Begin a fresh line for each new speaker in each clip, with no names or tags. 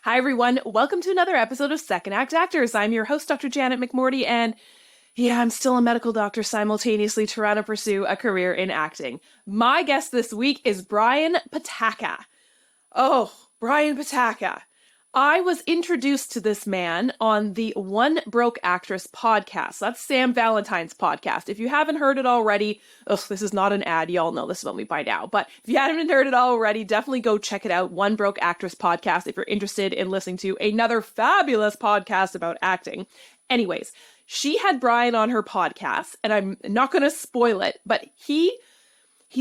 Hi, everyone. Welcome to another episode of Second Act Actors. I'm your host, Dr. Janet McMorty, and yeah, I'm still a medical doctor simultaneously trying to pursue a career in acting. My guest this week is Brian Patacca. Oh, Brian Patacca. I was introduced to this man on the One Broke Actress podcast. That's Sam Valentine's podcast. If you haven't heard it already, this is not an ad. Y'all know this about me by now. But if you haven't heard it already, definitely go check it out. One Broke Actress podcast if you're interested in listening to another fabulous podcast about acting. Anyways, she had Brian on her podcast, and I'm not going to spoil it, but he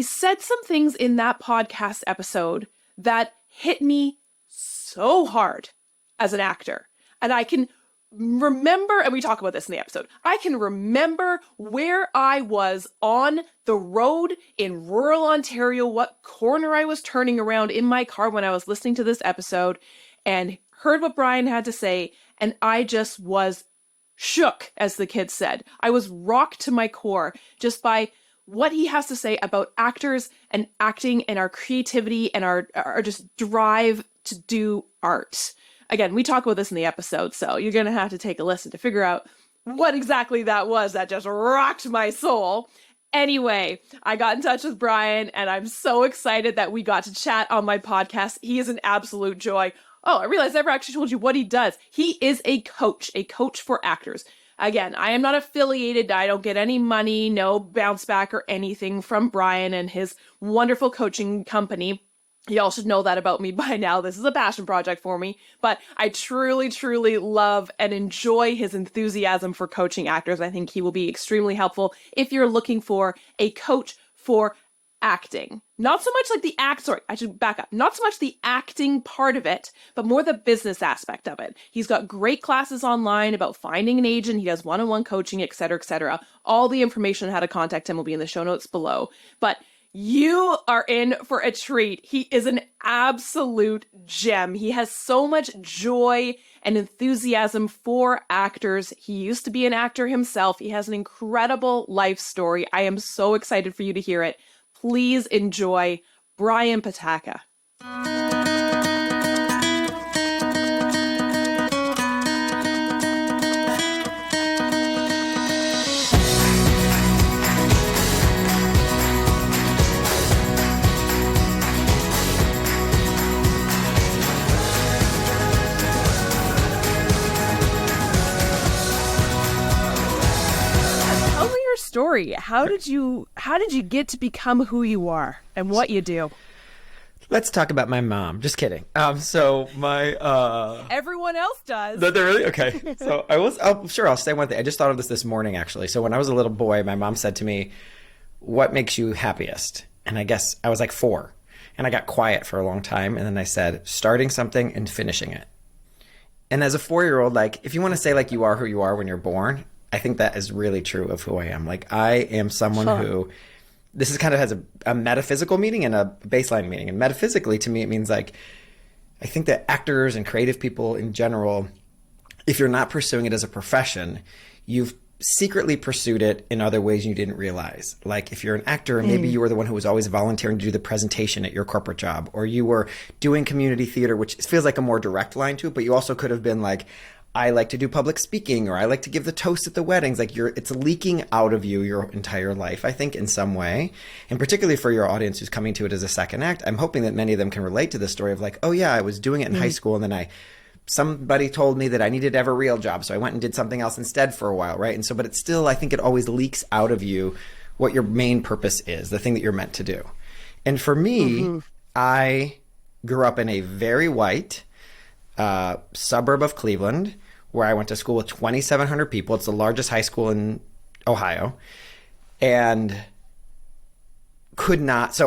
said some things in that podcast episode that hit me so hard as an actor. And I can remember, and we talk about this in the episode, I can remember where I was on the road in rural Ontario, what corner I was turning around in my car when I was listening to this episode and heard what Brian had to say. And I just was shook, as the kids said. I was rocked to my core just by what he has to say about actors and acting and our creativity and our just drive to do art. Again, we talk about this in the episode, so you're going to have to take a listen to figure out what exactly that was that just rocked my soul. Anyway, I got in touch with Brian, and I'm so excited that we got to chat on my podcast. He is an absolute joy. Oh, I realized I never actually told you what he does. He is a coach for actors. Again, I am not affiliated. I don't get any money, no bounce back or anything from Brian and his wonderful coaching company. Y'all should know that about me by now. This is a passion project for me, but I truly, truly love and enjoy his enthusiasm for coaching actors. I think he will be extremely helpful if you're looking for a coach for acting. Not so much like the I should back up. Not so much the acting part of it, but more the business aspect of it. He's got great classes online about finding an agent. He does one-on-one coaching, et cetera, et cetera. All the information on how to contact him will be in the show notes below. But you are in for a treat. He is an absolute gem. He has so much joy and enthusiasm for actors. He used to be an actor himself. He has an incredible life story. I am so excited for you to hear it. Please enjoy Brian Patacca. Story. How did you get to become who you are and what you do?
Let's talk about my mom. Just kidding. So my
everyone else does.
They're really okay. So I'll say one thing. I just thought of this morning actually. So when I was a little boy, my mom said to me, "What makes you happiest?" And I guess I was like 4, and I got quiet for a long time, and then I said, "Starting something and finishing it." And as a 4-year-old, like if you want to say like you are who you are when you're born, I think that is really true of who I am. Like I am someone who, this is kind of has a metaphysical meaning and a baseline meaning. And metaphysically to me, it means like, I think that actors and creative people in general, if you're not pursuing it as a profession, you've secretly pursued it in other ways you didn't realize. Like if you're an actor, maybe you were the one who was always volunteering to do the presentation at your corporate job, or you were doing community theater, which feels like a more direct line to it, but you also could have been like, I like to do public speaking, or I like to give the toast at the weddings. Like it's leaking out of you your entire life, I think, in some way. And particularly for your audience who's coming to it as a second act, I'm hoping that many of them can relate to the story of like, oh yeah, I was doing it in high school, and then somebody told me that I needed to have a real job, so I went and did something else instead for a while, right? And so, but it's still, I think it always leaks out of you what your main purpose is, the thing that you're meant to do. And for me, I grew up in a very white suburb of Cleveland, where I went to school with 2,700 people. It's the largest high school in Ohio. And could not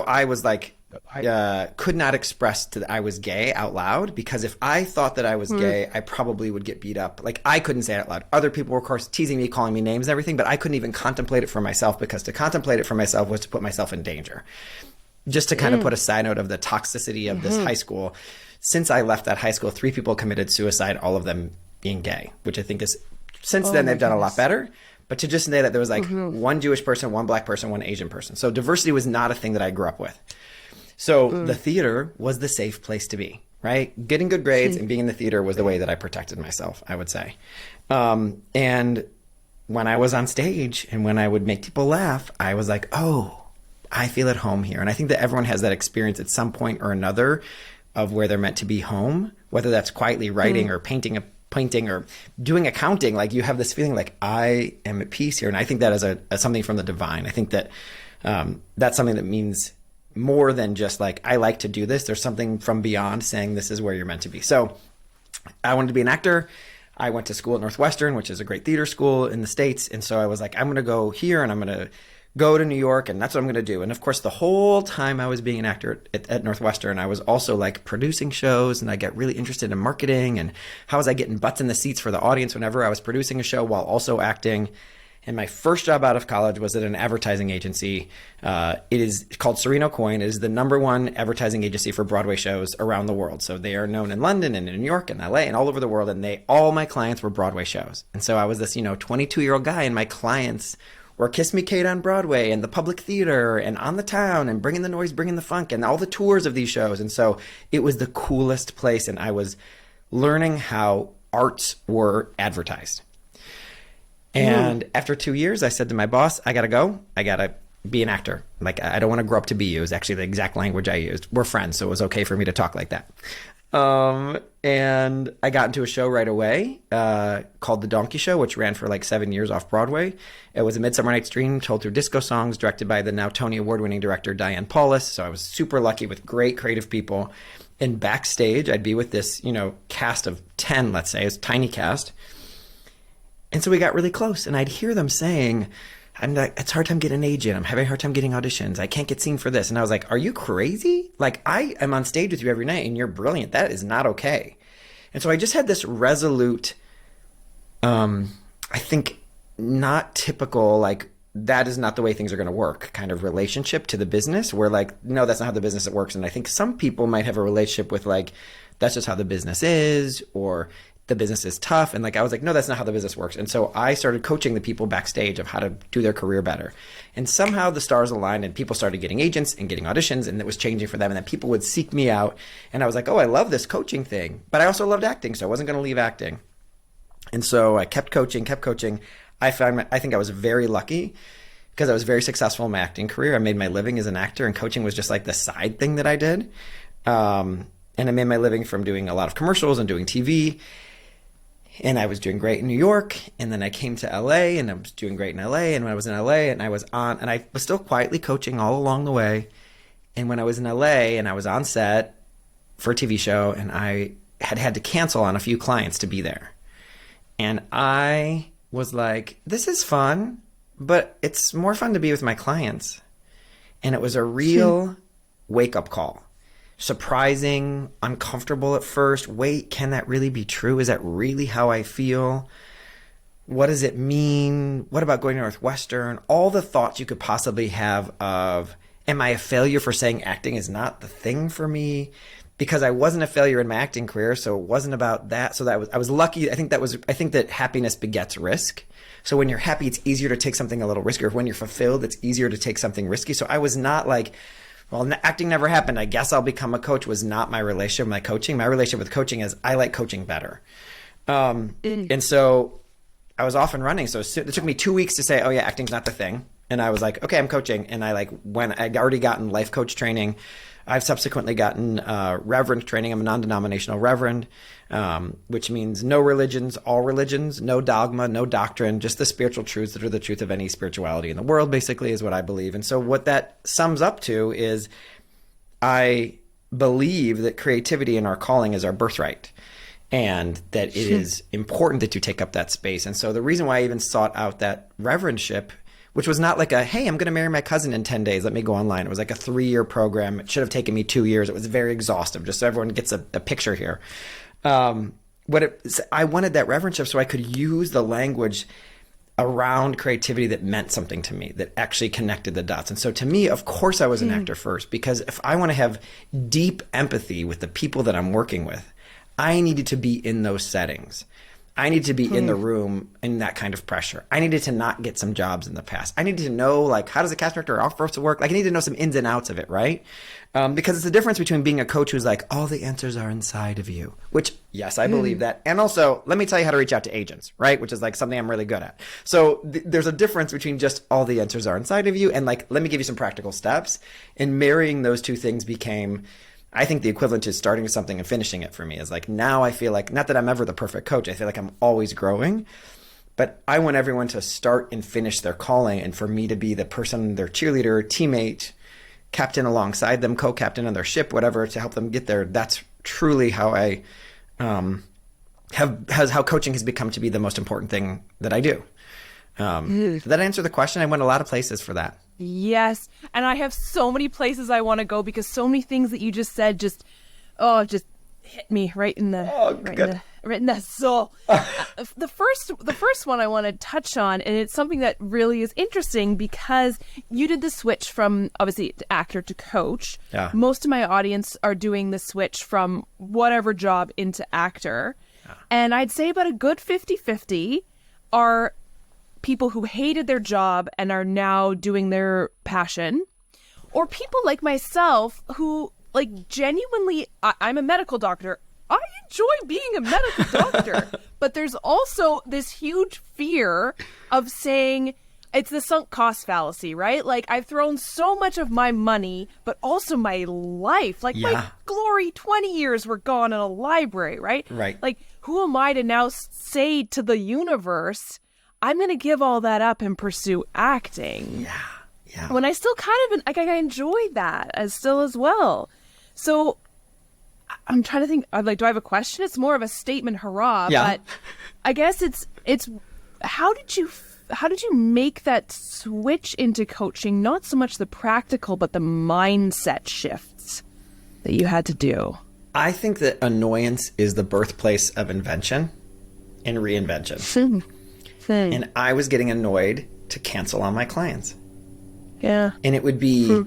express that I was gay out loud, because if I thought that I was gay, I probably would get beat up. Like I couldn't say it out loud. Other people were, of course, teasing me, calling me names and everything, but I couldn't even contemplate it for myself, because to contemplate it for myself was to put myself in danger. Just to kind of put a side note of the toxicity of this high school. Since I left that high school, 3 people committed suicide, all of them being gay, which I think is, since then they've done a lot better. But to just say that there was like one Jewish person, one black person, one Asian person. So diversity was not a thing that I grew up with. So the theater was the safe place to be. right? Getting good grades and being in the theater was the way that I protected myself, I would say. And when I was on stage and when I would make people laugh, I was like, oh, I feel at home here. And I think that everyone has that experience at some point or another of where they're meant to be home, whether that's quietly writing or painting or doing accounting. Like you have this feeling like I am at peace here. And I think that is a something from the divine. I think that that's something that means more than just like, I like to do this. There's something from beyond saying this is where you're meant to be. So I wanted to be an actor. I went to school at Northwestern, which is a great theater school in the States. And so I was like, I'm going to go here and I'm going to go to New York, and that's what I'm going to do. And of course, the whole time I was being an actor at Northwestern, I was also like producing shows, and I got really interested in marketing and how was I getting butts in the seats for the audience whenever I was producing a show while also acting. And my first job out of college was at an advertising agency. It is called Sereno Coin. It is the #1 advertising agency for Broadway shows around the world. So they are known in London and in New York and LA and all over the world. And all my clients were Broadway shows. And so I was this, 22-year-old guy, and my clients were Kiss Me Kate on Broadway and the Public Theater and On the Town and Bringing the Noise, Bringing the Funk and all the tours of these shows. And so it was the coolest place. And I was learning how arts were advertised. And after 2 years, I said to my boss, I got to go. I got to be an actor. Like, I don't want to grow up to be you is actually the exact language I used. We're friends, so it was okay for me to talk like that. And I got into a show right away called The Donkey Show, which ran for like 7 years off Broadway. It was a Midsummer Night's Dream told through disco songs, directed by the now Tony Award-winning director Diane Paulus. So I was super lucky with great creative people. And backstage, I'd be with this, cast of 10, let's say, it's a tiny cast. And so we got really close, and I'd hear them saying, it's a hard time getting an agent. I'm having a hard time getting auditions. I can't get seen for this. And I was like, are you crazy? Like, I am on stage with you every night and you're brilliant. That is not okay. And so I just had this resolute, I think not typical, like, that is not the way things are going to work kind of relationship to the business where like, no, that's not how the business works. And I think some people might have a relationship with like, that's just how the business is, or the business is tough. And like, I was like, no, that's not how the business works. And so I started coaching the people backstage of how to do their career better. And somehow the stars aligned and people started getting agents and getting auditions, and it was changing for them. And then people would seek me out. And I was like, oh, I love this coaching thing, but I also loved acting. So I wasn't going to leave acting. And so I kept coaching. I think I was very lucky because I was very successful in my acting career. I made my living as an actor, and coaching was just like the side thing that I did. And I made my living from doing a lot of commercials and doing TV. And I was doing great in New York. And then I came to LA, and I was doing great in LA. And when I was in LA, and I was still quietly coaching all along the way. And when I was in LA and I was on set for a TV show, and I had to cancel on a few clients to be there. And I was like, this is fun, but it's more fun to be with my clients. And it was a real wake-up call. Surprising, uncomfortable at first. Wait, can that really be true? Is that really how I feel? What does it mean? What about going to Northwestern? All the thoughts you could possibly have of, am I a failure for saying acting is not the thing for me? Because I wasn't a failure in my acting career, so it wasn't about that. So I was lucky. I think that happiness begets risk. So when you're happy, it's easier to take something a little riskier. When you're fulfilled, it's easier to take something risky. So I was not like, well, acting never happened. I guess I'll become a coach was not my relationship with my coaching. My relationship with coaching is I like coaching better. And so I was off and running. So it took me 2 weeks to say, oh yeah, acting's not the thing. And I was like, okay, I'm coaching. And I'd already gotten life coach training. I've subsequently gotten reverend training. I'm a non-denominational reverend, which means no religions, all religions, no dogma, no doctrine, just the spiritual truths that are the truth of any spirituality in the world, basically, is what I believe. And so what that sums up to is I believe that creativity in our calling is our birthright, and that it is important that you take up that space. And so the reason why I even sought out that reverendship, which was not like hey, I'm going to marry my cousin in 10 days. Let me go online. It was like a 3-year program. It should have taken me 2 years. It was very exhaustive, just so everyone gets a picture here. I wanted that reverendship so I could use the language around creativity that meant something to me, that actually connected the dots. And so to me, of course, I was an actor first, because if I want to have deep empathy with the people that I'm working with, I needed to be in those settings. I need to be in the room in that kind of pressure. I needed to not get some jobs in the past. I needed to know, like, how does a casting director offer to work? Like, I need to know some ins and outs of it, right? Because it's the difference between being a coach who's like, all the answers are inside of you, which, yes, I believe that. And also, let me tell you how to reach out to agents, right? Which is like something I'm really good at. So there's a difference between just all the answers are inside of you and like, let me give you some practical steps. And marrying those two things became, I think, the equivalent to starting something and finishing it for me. Is like, now I feel like, not that I'm ever the perfect coach, I feel like I'm always growing, but I want everyone to start and finish their calling, and for me to be the person, their cheerleader, teammate, captain alongside them, co-captain on their ship, whatever, to help them get there. That's truly how I how coaching has become to be the most important thing that I do. Did that answer the question? I went a lot of places for that.
Yes. And I have so many places I want to go because so many things that you just said just hit me right in the right in the soul. The first one I want to touch on, and it's something that really is interesting because you did the switch from obviously actor to coach.
Yeah.
Most of my audience are doing the switch from whatever job into actor. Yeah. And I'd say about a good 50-50 are people who hated their job and are now doing their passion, or people like myself who, like, genuinely, I'm a medical doctor. I enjoy being a medical doctor, but there's also this huge fear of saying, it's the sunk cost fallacy, right? Like, I've thrown so much of my money, but also my life. Like, my glory 20 years were gone in a library, right?
Right.
Like, who am I to now say to the universe, I'm going to give all that up and pursue acting?
Yeah.
When I still kind of, like, I enjoyed that as well. So I'm trying to think, like, do I have a question? It's more of a statement, hurrah.
Yeah.
But I guess it's how did you make that switch into coaching? Not so much the practical, but the mindset shifts that you had to do.
I think that annoyance is the birthplace of invention and reinvention. And I was getting annoyed to cancel on my clients.
Yeah.
And it would be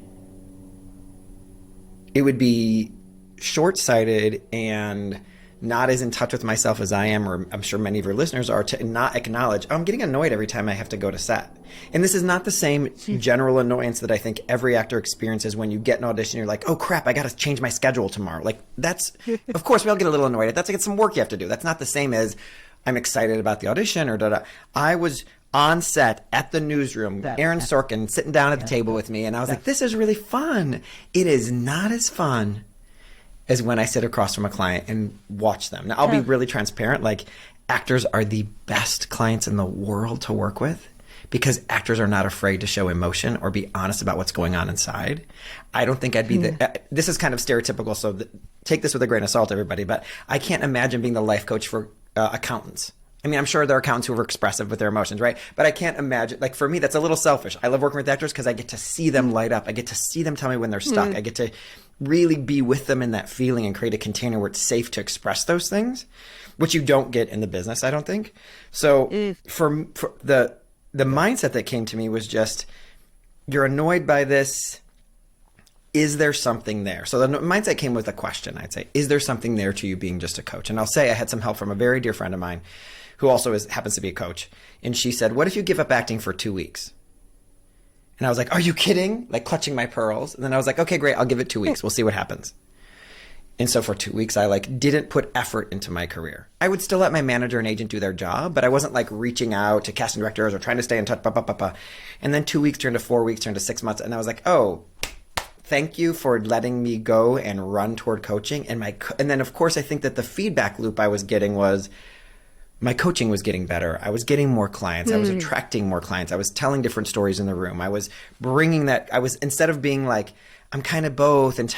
short-sighted and not as in touch with myself as I am, or I'm sure many of your listeners are, to not acknowledge, I'm getting annoyed every time I have to go to set. And this is not the same general annoyance that I think every actor experiences when you get an audition, you're like, oh crap, I got to change my schedule tomorrow. Like, that's, of course we all get a little annoyed at that. That's like, it's some work you have to do. That's not the same as I'm excited about the audition or da-da. I was on set at the newsroom, Aaron Sorkin sitting down at the table with me, and I was like, this is really fun. It is not as fun as when I sit across from a client and watch them. Now, I'll be really transparent. Like, actors are the best clients in the world to work with because actors are not afraid to show emotion or be honest about what's going on inside. I don't think I'd be this is kind of stereotypical, so take this with a grain of salt, everybody, but I can't imagine being the life coach for accountants. I mean, I'm sure there are accountants who are expressive with their emotions, right? But I can't imagine, like, for me, that's a little selfish. I love working with actors because I get to see them light up. I get to see them tell me when they're stuck. I get to really be with them in that feeling and create a container where it's safe to express those things, which you don't get in the business, I don't think. So for the mindset that came to me was just, you're annoyed by this. Is there something there? So the mindset came with a question. I'd say, is there something there to you being just a coach? And I'll say I had some help from a very dear friend of mine who also happens to be a coach. And she said, what if you give up acting for 2 weeks? And I was like, are you kidding? Like, clutching my pearls. And then I was like, okay, great. I'll give it 2 weeks. We'll see what happens. And so for 2 weeks, I didn't put effort into my career. I would still let my manager and agent do their job, but I wasn't reaching out to casting directors or trying to stay in touch. And then 2 weeks turned to 4 weeks, turned to 6 months. And I was like, oh, thank you for letting me go and run toward coaching. And then, of course, I think that the feedback loop I was getting was my coaching was getting better. I was getting more clients. I was attracting more clients. I was telling different stories in the room. I was bringing that. Instead of being like, I'm kind of both, and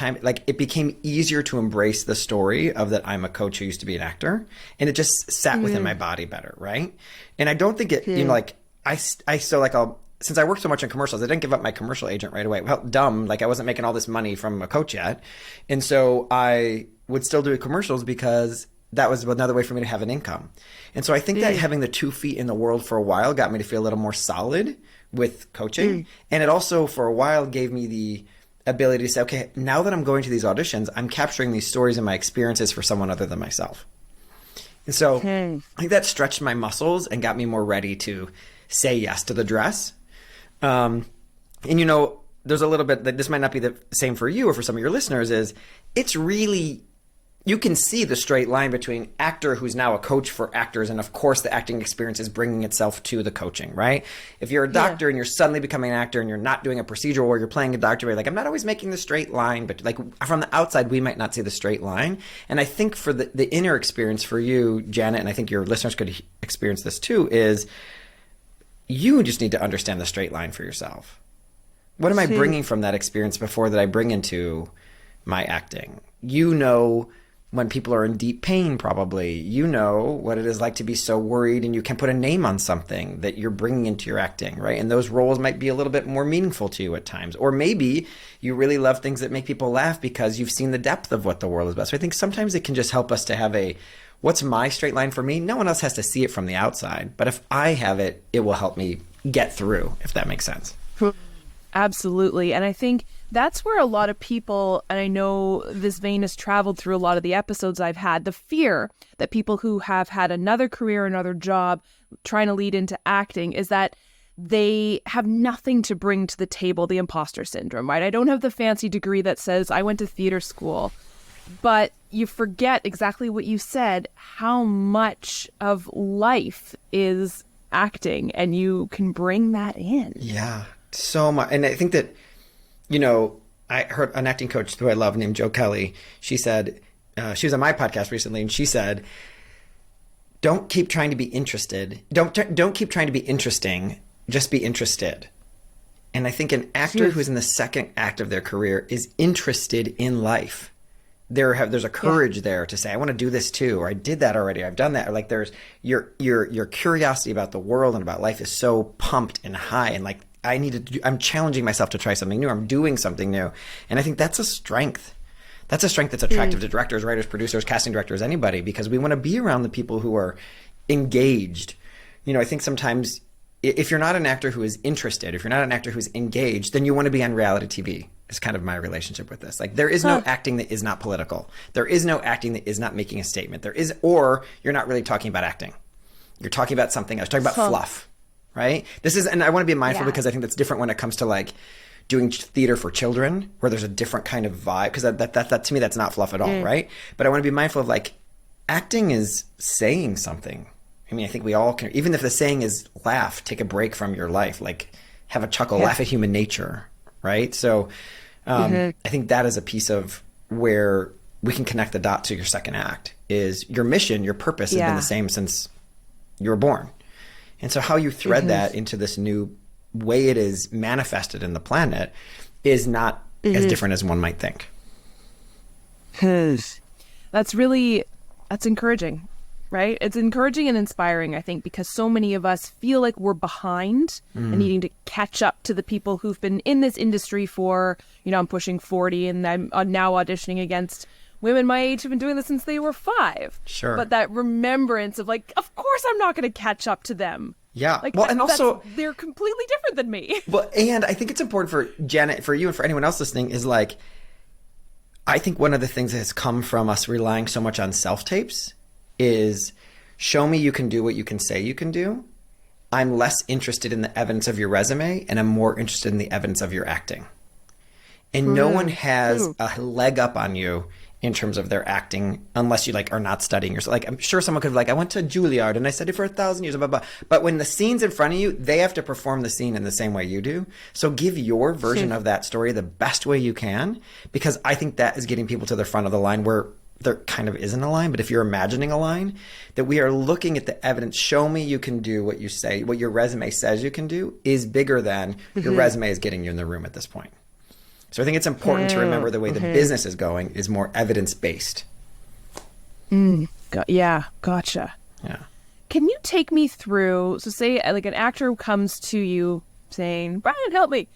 it became easier to embrace the story of that I'm a coach who used to be an actor. And it just sat within my body better, right? And I don't think it, since I worked so much in commercials, I didn't give up my commercial agent right away. Well, dumb. I wasn't making all this money from a coach yet. And so I would still do commercials because that was another way for me to have an income. And so I think that having the 2 feet in the world for a while got me to feel a little more solid with coaching. And it also, for a while, gave me the ability to say, okay, now that I'm going to these auditions, I'm capturing these stories and my experiences for someone other than myself. And so I think that stretched my muscles and got me more ready to say yes to the dress. And there's a little bit that this might not be the same for you or for some of your listeners, is it's really, you can see the straight line between actor who's now a coach for actors, and of course the acting experience is bringing itself to the coaching, right? If you're a doctor and you're suddenly becoming an actor and you're not doing a procedural or you're playing a doctor, you're like, I'm not always making the straight line, but like from the outside, we might not see the straight line. And I think for the inner experience for you, Janet, and I think your listeners could experience this too, is you just need to understand the straight line for yourself. What am I bringing from that experience before that I bring into my acting? When people are in deep pain, probably, what it is like to be so worried, and you can put a name on something that you're bringing into your acting, right? And those roles might be a little bit more meaningful to you at times. Or maybe you really love things that make people laugh because you've seen the depth of what the world is about. So I think sometimes it can just help us to have what's my straight line for me? No one else has to see it from the outside. But if I have it, it will help me get through, if that makes sense.
Absolutely. And I think that's where a lot of people, and I know this vein has traveled through a lot of the episodes I've had, the fear that people who have had another career, another job, trying to lead into acting, is that they have nothing to bring to the table, the imposter syndrome, right? I don't have the fancy degree that says I went to theater school, but you forget exactly what you said, how much of life is acting, and you can bring that in.
Yeah. So much. And I think that, I heard an acting coach who I love named Jo Kelly. She said, she was on my podcast recently, and she said, don't keep trying to be interested. Don't keep trying to be interesting. Just be interested. And I think an actor who's in the second act of their career is interested in life. There's a courage there to say, I want to do this too, or I did that already, I've done that. Or like there's your curiosity about the world and about life is so pumped and high, and like I'm challenging myself to try something new. I'm doing something new. And I think that's a strength. That's a strength that's attractive to directors, writers, producers, casting directors, anybody, because we want to be around the people who are engaged. I think sometimes if you're not an actor who is interested, if you're not an actor who's engaged, then you want to be on reality TV. It's kind of my relationship with this. Like there is no acting that is not political. There is no acting that is not making a statement. Or you're not really talking about acting. You're talking about something else. Talking about fluff. Right? And I want to be mindful because I think that's different when it comes to like doing theater for children, where there's a different kind of vibe. Because that to me, that's not fluff at all, right? But I want to be mindful of like, acting is saying something. I mean, I think we all can, even if the saying is laugh, take a break from your life, like have a chuckle, laugh at human nature, right? So I think that is a piece of where we can connect the dot to your second act, is your mission, your purpose has been the same since you were born. And so how you thread that into this new way it is manifested in the planet is not as different as one might think.
That's encouraging, right? It's encouraging and inspiring, I think, because so many of us feel like we're behind and needing to catch up to the people who've been in this industry for, I'm pushing 40 and I'm now auditioning against women my age who've been doing this since they were 5.
Sure.
But that remembrance of like, of course I'm not going to catch up to them.
Yeah.
Like,
well, and also
they're completely different than me.
Well, and I think it's important for Janet, for you, and for anyone else listening, is like, I think one of the things that has come from us relying so much on self-tapes is show me you can do what you can say you can do. I'm less interested in the evidence of your resume, and I'm more interested in the evidence of your acting. And no one has a leg up on you in terms of their acting, unless you like are not studying yourself. Like I'm sure someone could have like, I went to Juilliard and I studied for 1,000 years, blah, blah, blah. But when the scene's in front of you, they have to perform the scene in the same way you do. So give your version of that story the best way you can, because I think that is getting people to the front of the line where there kind of isn't a line. But if you're imagining a line, that we are looking at the evidence, show me you can do what you say, what your resume says you can do, is bigger than your resume is getting you in the room at this point. So I think it's important to remember the way the business is going is more evidence-based.
Gotcha.
Yeah.
Can you take me through, so say like an actor comes to you saying, Brian, help me.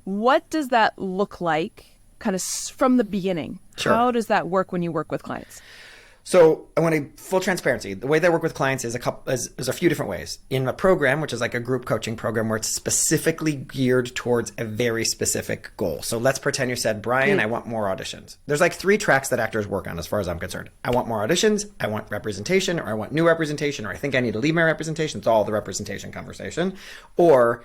What does that look like kind of from the beginning?
Sure.
How does that work when you work with clients?
So I want to full transparency. The way that I work with clients is a few different ways. In a program, which is like a group coaching program where it's specifically geared towards a very specific goal. So let's pretend you said, Brian, I want more auditions. There's like 3 tracks that actors work on as far as I'm concerned. I want more auditions, I want representation, or I want new representation, or I think I need to leave my representation. It's all the representation conversation. Or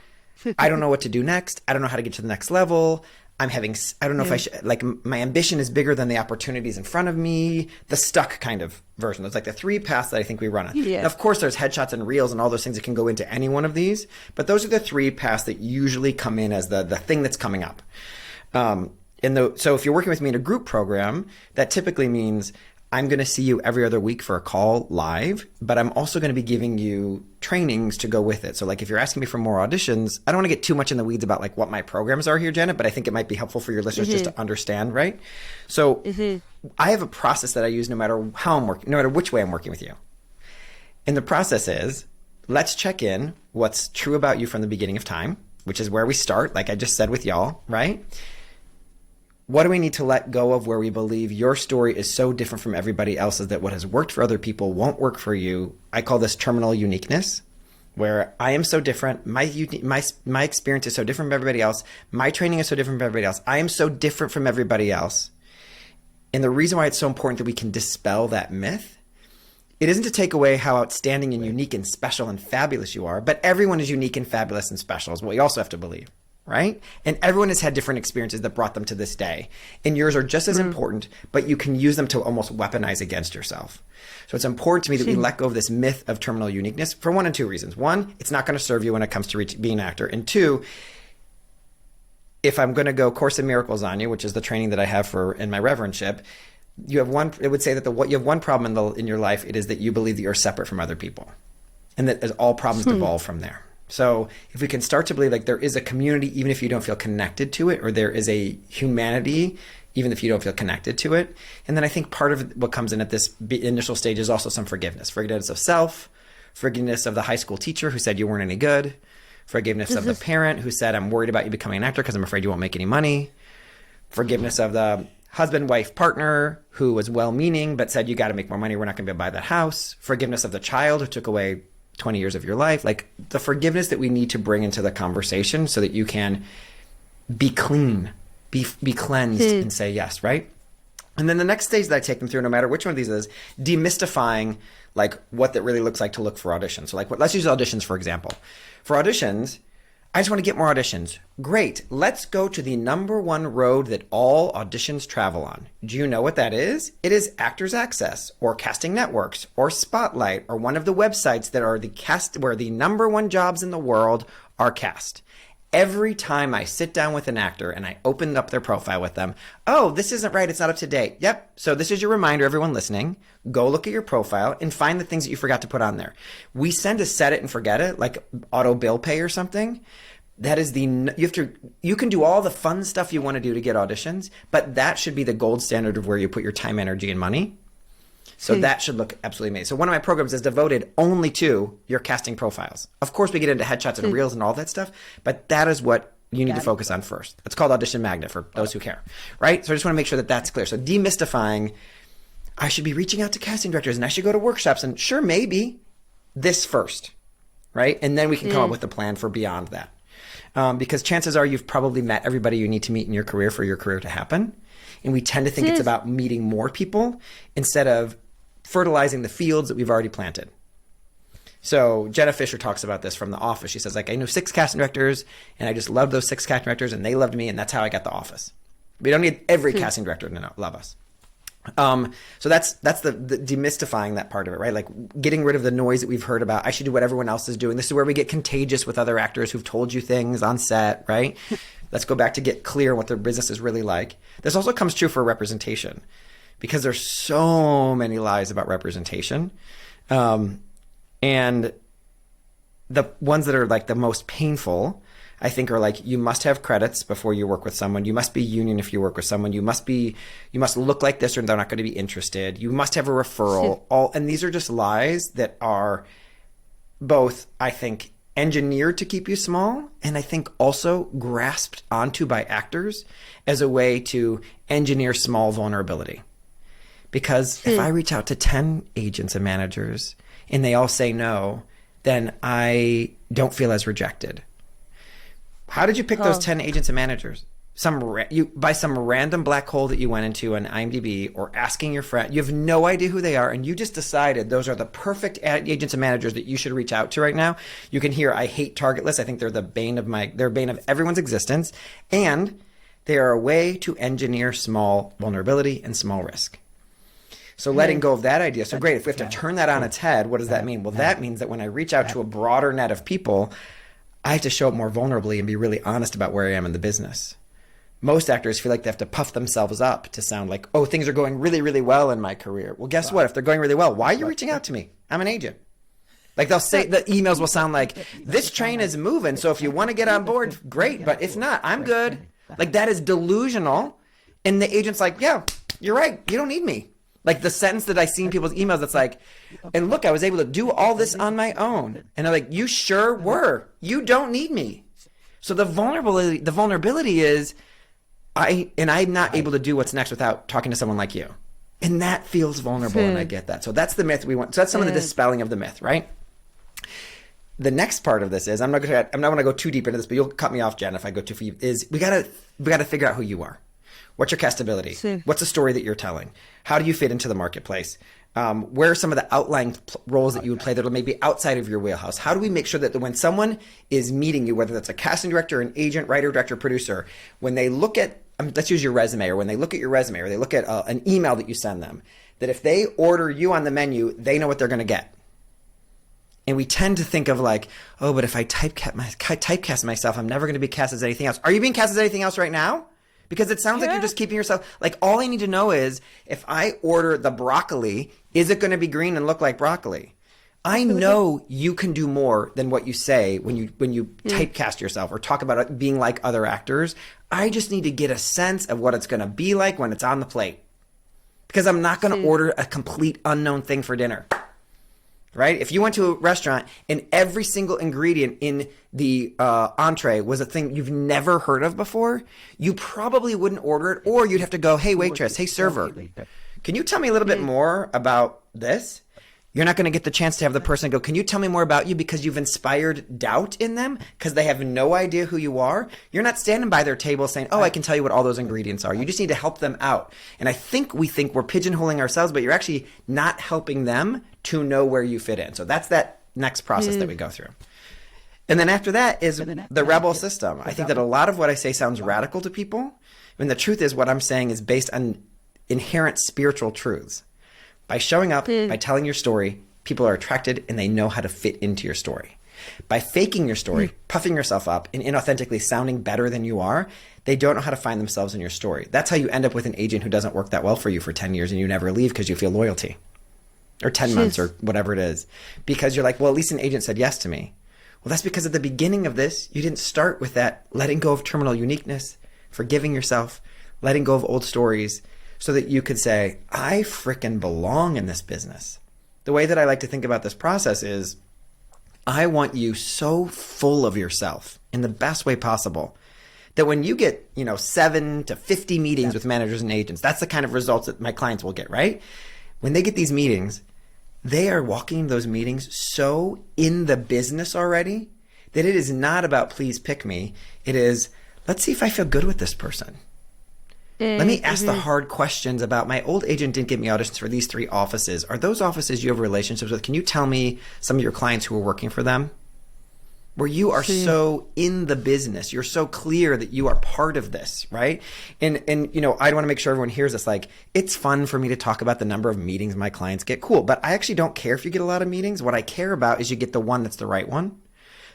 I don't know what to do next. I don't know how to get to the next level. I don't know if I should, like, my ambition is bigger than the opportunities in front of me, the stuck kind of version. There's like the 3 paths that I think we run on. Yeah. Now, of course, there's headshots and reels and all those things that can go into any one of these, but those are the 3 paths that usually come in as the thing that's coming up. So if you're working with me in a group program, that typically means I'm going to see you every other week for a call live, but I'm also going to be giving you trainings to go with it. So like if you're asking me for more auditions, I don't want to get too much in the weeds about like what my programs are here, Janet, but I think it might be helpful for your listeners just to understand, right? So I have a process that I use no matter how I'm working, no matter which way I'm working with you. And the process is, let's check in what's true about you from the beginning of time, which is where we start, like I just said with y'all, right? What do we need to let go of where we believe your story is so different from everybody else's that what has worked for other people won't work for you? I call this terminal uniqueness, where I am so different. My experience is so different from everybody else. My training is so different from everybody else. I am so different from everybody else. And the reason why it's so important that we can dispel that myth, it isn't to take away how outstanding and unique and special and fabulous you are, but everyone is unique and fabulous and special is what we also have to believe. Right? And everyone has had different experiences that brought them to this day. And yours are just as important, but you can use them to almost weaponize against yourself. So it's important to me that we let go of this myth of terminal uniqueness for 1 and 2 reasons. 1, it's not going to serve you when it comes to being an actor. And 2, if I'm going to go Course in Miracles on you, which is the training that I have in my reverendship, it would say that you have one problem in your life. It is that you believe that you're separate from other people and that all problems devolve from there. So if we can start to believe like there is a community, even if you don't feel connected to it, or there is a humanity, even if you don't feel connected to it. And then I think part of what comes in at this initial stage is also some forgiveness of self, forgiveness of the high school teacher who said you weren't any good, forgiveness of the parent who said, I'm worried about you becoming an actor because I'm afraid you won't make any money, forgiveness of the husband, wife, partner who was well-meaning but said, you got to make more money. We're not going to be able to buy that house. Forgiveness of the child who took away 20 years of your life, like the forgiveness that we need to bring into the conversation so that you can be clean, be cleansed and say yes, right? And then the next stage that I take them through, no matter which one of these is, demystifying like what that really looks like to look for auditions. So like let's use auditions, for example. For auditions, I just want to get more auditions. Great. Let's go to the #1 road that all auditions travel on. Do you know what that is? It is Actors Access or Casting Networks or Spotlight or one of the websites that are where the #1 jobs in the world are cast. Every time I sit down with an actor and I open up their profile with them, oh, this isn't right. It's not up to date. Yep. So this is your reminder, everyone listening. Go look at your profile and find the things that you forgot to put on there. We send a set it and forget it, like auto bill pay or something. That is you can do all the fun stuff you want to do to get auditions, but that should be the gold standard of where you put your time, energy, and money. So that should look absolutely amazing. So one of my programs is devoted only to your casting profiles. Of course, we get into headshots and reels and all that stuff, but that is what you need to focus on first. It's called Audition Magnet for those who care, right? So I just want to make sure that that's clear. So demystifying, I should be reaching out to casting directors and I should go to workshops and sure, maybe this first, right? And then we can come up with a plan for beyond that. Because chances are you've probably met everybody you need to meet in your career for your career to happen. And we tend to think it's about meeting more people instead of fertilizing the fields that we've already planted. So Jenna Fisher talks about this from The Office. She says, like, I know 6 casting directors and I just love those 6 casting directors and they loved me and that's how I got The Office. We don't need every casting director to love us. So that's the demystifying that part of it, right? Like getting rid of the noise that we've heard about. I should do what everyone else is doing. This is where we get contagious with other actors who've told you things on set, right? Let's go back to get clear on what their business is really like. This also comes true for representation because there's so many lies about representation. And the ones that are like the most painful, I think, are like, you must have credits before you work with someone. You must be union if you work with someone. You must look like this or they're not going to be interested. You must have a referral. And these are just lies that are both, I think, engineered to keep you small and I think also grasped onto by actors as a way to engineer small vulnerability. Because if I reach out to 10 agents and managers and they all say no, then I don't feel as rejected. How did you pick those 10 agents and managers? By some random black hole that you went into on IMDb or asking your friend. You have no idea who they are, and you just decided those are the perfect agents and managers that you should reach out to right now. You can hear I hate target lists. I think they're the bane of everyone's existence, and they are a way to engineer small vulnerability and small risk. So letting go of that idea. So great, if we have to turn that on its head, what does that mean? Well, that means that when I reach out to a broader net of people, I have to show up more vulnerably and be really honest about where I am in the business. Most actors feel like they have to puff themselves up to sound like, oh, things are going really, really well in my career. Well, guess what? If they're going really well, why are you reaching out to me? I'm an agent. Like they'll say, the emails will sound like, this train is moving, so if you want to get on board, great. But if not, I'm good. Like that is delusional. And the agent's like, yeah, you're right. You don't need me. Like the sentence that I see in people's emails that's like, and look, I was able to do all this on my own. And they're like, you sure were. You don't need me. So the vulnerability is, I'm not able to do what's next without talking to someone like you. And that feels vulnerable, and I get that. So that's the myth we want. So that's some of the dispelling of the myth, right? The next part of this is, I'm not going to go too deep into this, but you'll cut me off, Jen, if I go too far. Is we gotta figure out who you are. What's your castability? What's the story that you're telling? How do you fit into the marketplace? Where are some of the outlying roles that you would play that are maybe outside of your wheelhouse? How do we make sure that when someone is meeting you, whether that's a casting director, an agent, writer, director, producer, when they look at, let's use your resume, or when they look at your resume, or they look at an email that you send them, that if they order you on the menu, they know what they're going to get. And we tend to think of like, oh, but if I typecast myself, I'm never going to be cast as anything else. Are you being cast as anything else right now? Because it sounds like you're just keeping yourself, like all I need to know is if I order the broccoli, is it going to be green and look like broccoli? I know you can do more than what you say when you typecast yourself or talk about it being like other actors. I just need to get a sense of what it's going to be like when it's on the plate. Because I'm not going to order a complete unknown thing for dinner. Right? If you went to a restaurant and every single ingredient in the entree was a thing you've never heard of before, you probably wouldn't order it, or you'd have to go, hey, waitress, hey, server, can you tell me a little bit more about this? You're not going to get the chance to have the person go, can you tell me more about you, because you've inspired doubt in them because they have no idea who you are. You're not standing by their table saying, oh, I can tell you what all those ingredients are. You just need to help them out. And I think we think we're pigeonholing ourselves, but you're actually not helping them to know where you fit in. So that's that next process that we go through. And then after that is the rebel system. I think that a lot of what I say sounds radical to people. And the truth is what I'm saying is based on inherent spiritual truths. By showing up, by telling your story, people are attracted and they know how to fit into your story. By faking your story, puffing yourself up, and inauthentically sounding better than you are, they don't know how to find themselves in your story. That's how you end up with an agent who doesn't work that well for you for 10 years and you never leave because you feel loyalty. Or 10 months or whatever it is. Because you're like, well, at least an agent said yes to me. Well, that's because at the beginning of this, you didn't start with that letting go of terminal uniqueness, forgiving yourself, letting go of old stories, so that you could say, I frickin' belong in this business. The way that I like to think about this process is, I want you so full of yourself in the best way possible that when you get, 7 to 50 meetings with managers and agents, that's the kind of results that my clients will get, right? When they get these meetings, they are walking those meetings so in the business already that it is not about please pick me. It is, let's see if I feel good with this person. Let me ask the hard questions about my old agent didn't get me auditions for these 3 offices. Are those offices you have relationships with? Can you tell me some of your clients who are working for them? Where you are so in the business. You're so clear that you are part of this, right? And I want to make sure everyone hears this. Like, it's fun for me to talk about the number of meetings my clients get. Cool. But I actually don't care if you get a lot of meetings. What I care about is you get the one that's the right one.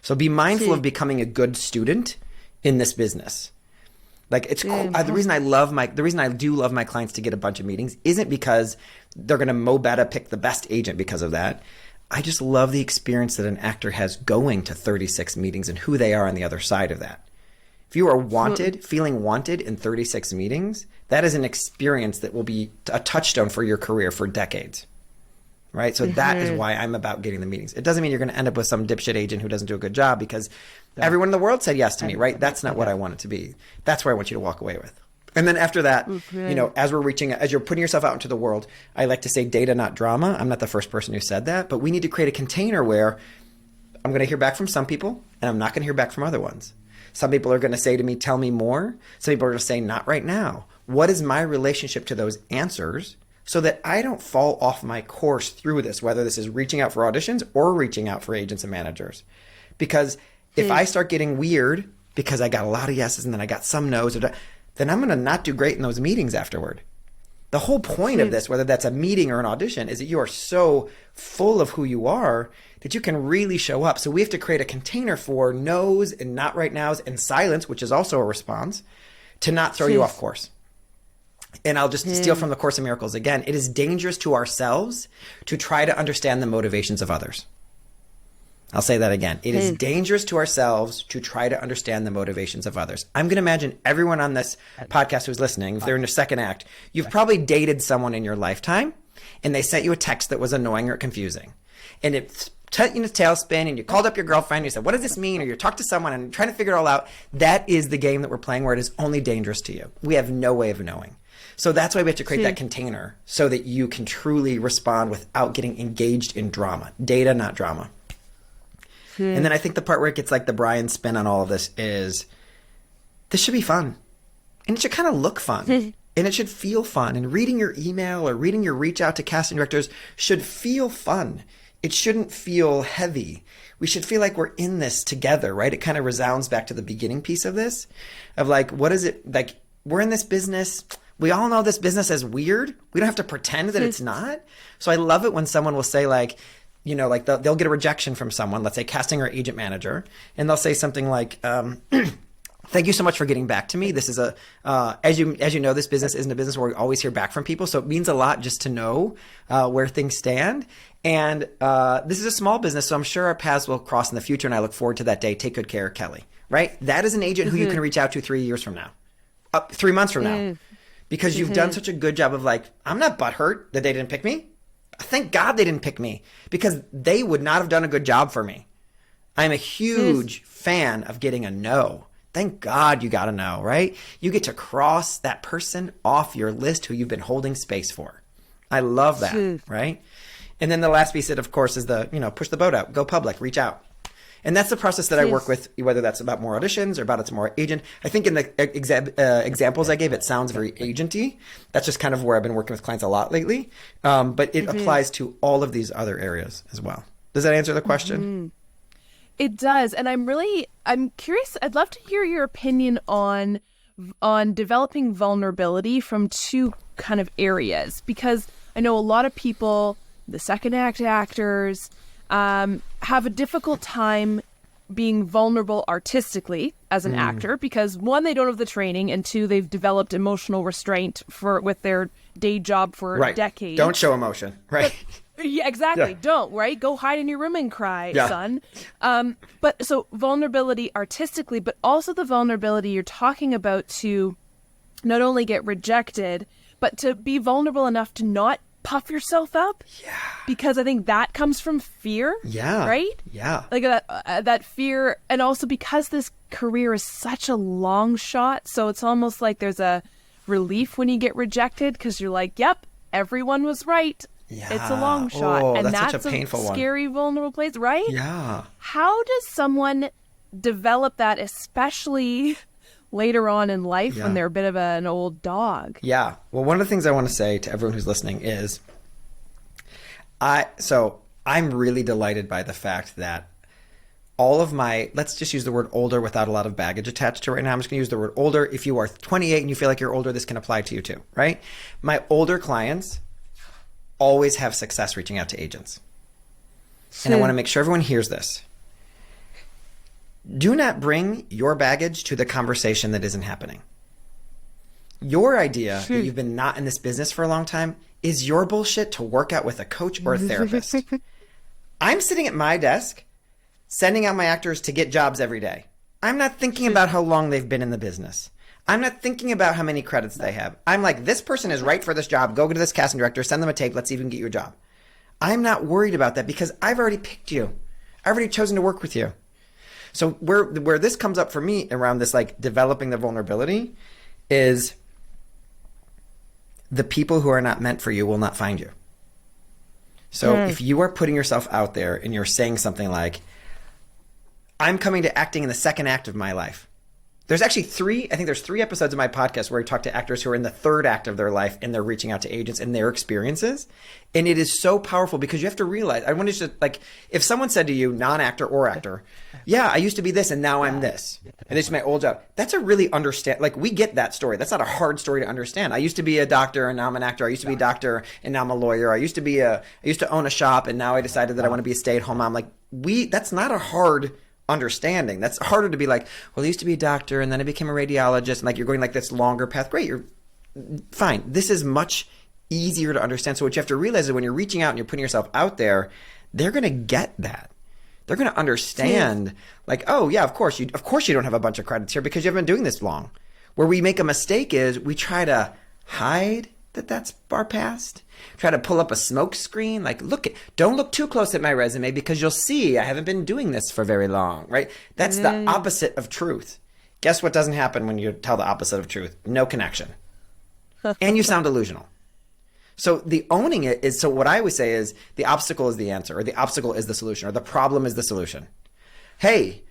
So be mindful of becoming a good student in this business. Like, it's cool. The reason I do love my clients to get a bunch of meetings isn't because they're going to better pick the best agent because of that. I just love the experience that an actor has going to 36 meetings and who they are on the other side of that. If you are feeling wanted in 36 meetings, that is an experience that will be a touchstone for your career for decades. Right? So that is why I'm about getting the meetings. It doesn't mean you're going to end up with some dipshit agent who doesn't do a good job because everyone in the world said yes to me, right? That's not what I want it to be. That's where I want you to walk away with. And then after that, as you're putting yourself out into the world, I like to say data, not drama. I'm not the first person who said that, but we need to create a container where I'm going to hear back from some people and I'm not going to hear back from other ones. Some people are going to say to me, tell me more. Some people are going to say, not right now. What is my relationship to those answers so that I don't fall off my course through this, whether this is reaching out for auditions or reaching out for agents and managers? Because if I start getting weird because I got a lot of yeses and then I got some no's, then I'm going to not do great in those meetings afterward. The whole point of this, whether that's a meeting or an audition, is that you are so full of who you are that you can really show up. So we have to create a container for no's and not right now's and silence, which is also a response, to not throw you off course. And I'll just steal from the Course in Miracles again. It is dangerous to ourselves to try to understand the motivations of others. I'll say that again. It is dangerous to ourselves to try to understand the motivations of others. I'm going to imagine everyone on this podcast who's listening, if they're in their second act, you've probably dated someone in your lifetime and they sent you a text that was annoying or confusing. And it set you in a tailspin and you called up your girlfriend and you said, what does this mean? Or you talked to someone and trying to figure it all out. That is the game that we're playing where it is only dangerous to you. We have no way of knowing. So that's why we have to create that container so that you can truly respond without getting engaged in drama. Data, not drama. And then I think the part where it gets like the Brian spin on all of this is this should be fun. And it should kind of look fun. And it should feel fun. And reading your email or reading your reach out to casting directors should feel fun. It shouldn't feel heavy. We should feel like we're in this together, right? It kind of resounds back to the beginning piece of this, of like, what is it? Like, we're in this business. We all know this business is weird. We don't have to pretend that it's not. So I love it when someone will say like, like they'll get a rejection from someone, let's say casting or agent manager, and they'll say something like, thank you so much for getting back to me. This is as you know, this business isn't a business where we always hear back from people. So it means a lot just to know where things stand. And this is a small business, so I'm sure our paths will cross in the future. And I look forward to that day. Take good care, Kelly. Right? That is an agent who you can reach out to 3 years from now, 3 months from now, because you've done such a good job of like, I'm not butthurt that they didn't pick me. Thank God they didn't pick me because they would not have done a good job for me. I'm a huge fan of getting a no. Thank God you got a no, right? You get to cross that person off your list who you've been holding space for. I love that, right? And then the last piece, of course, is the, push the boat out, go public, reach out. And that's the process that I work with, whether that's about more auditions or about it's more agent. I think in the examples I gave, it sounds very agenty. That's just kind of where I've been working with clients a lot lately. But it applies to all of these other areas as well. Does that answer the question?
It does. And I'm curious. I'd love to hear your opinion on developing vulnerability from two kind of areas, because I know a lot of people, the second act actors, have a difficult time being vulnerable artistically as an actor because one, they don't have the training, and two, they've developed emotional restraint with their day job for decades.
Don't show emotion, right?
Yeah, exactly. Yeah. Don't, right? Go hide in your room and cry, son. But so vulnerability artistically, but also the vulnerability you're talking about to not only get rejected, but to be vulnerable enough to not puff yourself up. Yeah. Because I think that comes from fear. Yeah. Right?
Yeah.
Like that fear. And also because this career is such a long shot. So it's almost like there's a relief when you get rejected because you're like, yep, everyone was right. Yeah. It's a long shot.
Oh,
and
that's such a painful one.
Scary, vulnerable place, right?
Yeah.
How does someone develop that, especially later on in life when they're a bit of an old dog?
Yeah. Well, one of the things I want to say to everyone who's listening is I'm really delighted by the fact that all of my, let's just use the word older without a lot of baggage attached to it right now. I'm just going to use the word older. If you are 28 and you feel like you're older, this can apply to you too, right? My older clients always have success reaching out to agents. And I want to make sure everyone hears this. Do not bring your baggage to the conversation that isn't happening. Your idea that you've been not in this business for a long time is your bullshit to work out with a coach or a therapist. I'm sitting at my desk sending out my actors to get jobs every day. I'm not thinking about how long they've been in the business. I'm not thinking about how many credits they have. I'm like, this person is right for this job. Go to this casting director, send them a tape. Let's even get you a job. I'm not worried about that because I've already picked you. I've already chosen to work with you. So where this comes up for me around this like developing the vulnerability is the people who are not meant for you will not find you. So if you are putting yourself out there and you're saying something like, I'm coming to acting in the second act of my life. There's actually there's three episodes of my podcast where I talk to actors who are in the third act of their life and they're reaching out to agents and their experiences. And it is so powerful because you have to realize, I want to like, if someone said to you, non-actor or actor, yeah, I used to be this and now I'm this. And this is my old job. That's a really like, we get that story. That's not a hard story to understand. I used to be a doctor and now I'm an actor. I used to be a doctor and now I'm a lawyer. I used to own a shop and now I decided that I want to be a stay-at-home mom. Like that's not a hard understanding. That's harder to be like, well, I used to be a doctor and then I became a radiologist and like you're going like this longer path. Great, you're fine. This is much easier to understand. So what you have to realize is when you're reaching out and you're putting yourself out there, they're going to get that. They're going to understand like, oh yeah, of course you don't have a bunch of credits here because you haven't been doing this long. Where we make a mistake is we try to hide that's our past. Try to pull up a smoke screen. Like, don't look too close at my resume because you'll see I haven't been doing this for very long, right? That's the opposite of truth. Guess what doesn't happen when you tell the opposite of truth? No connection. And you sound delusional. So the owning it is, so what I always say is the obstacle is the answer, or the obstacle is the solution, or the problem is the solution. Hey,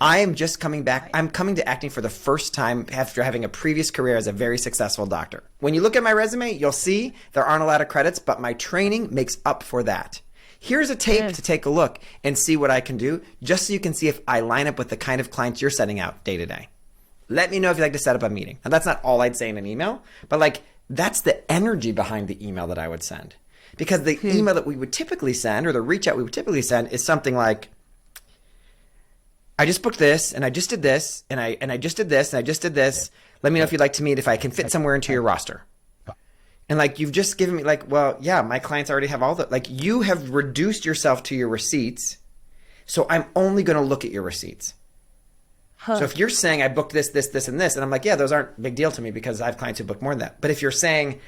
I am just coming back. I'm coming to acting for the first time after having a previous career as a very successful doctor. When you look at my resume, you'll see there aren't a lot of credits, but my training makes up for that. Here's a tape to take a look and see what I can do, just so you can see if I line up with the kind of clients you're sending out day to day. Let me know if you'd like to set up a meeting. And that's not all I'd say in an email, but like that's the energy behind the email that I would send. Because the email that we would typically send, or the reach out we would typically send, is something like, I just booked this, and I just did this, and I just did this, and I just did this. Let me know if you'd like to meet, if I can fit somewhere into your roster. And like, you've just given me like, well, yeah, my clients already have all the, like you have reduced yourself to your receipts. So I'm only going to look at your receipts. So if you're saying I booked this, and this, and I'm like, yeah, those aren't a big deal to me because I have clients who book more than that. But if you're saying,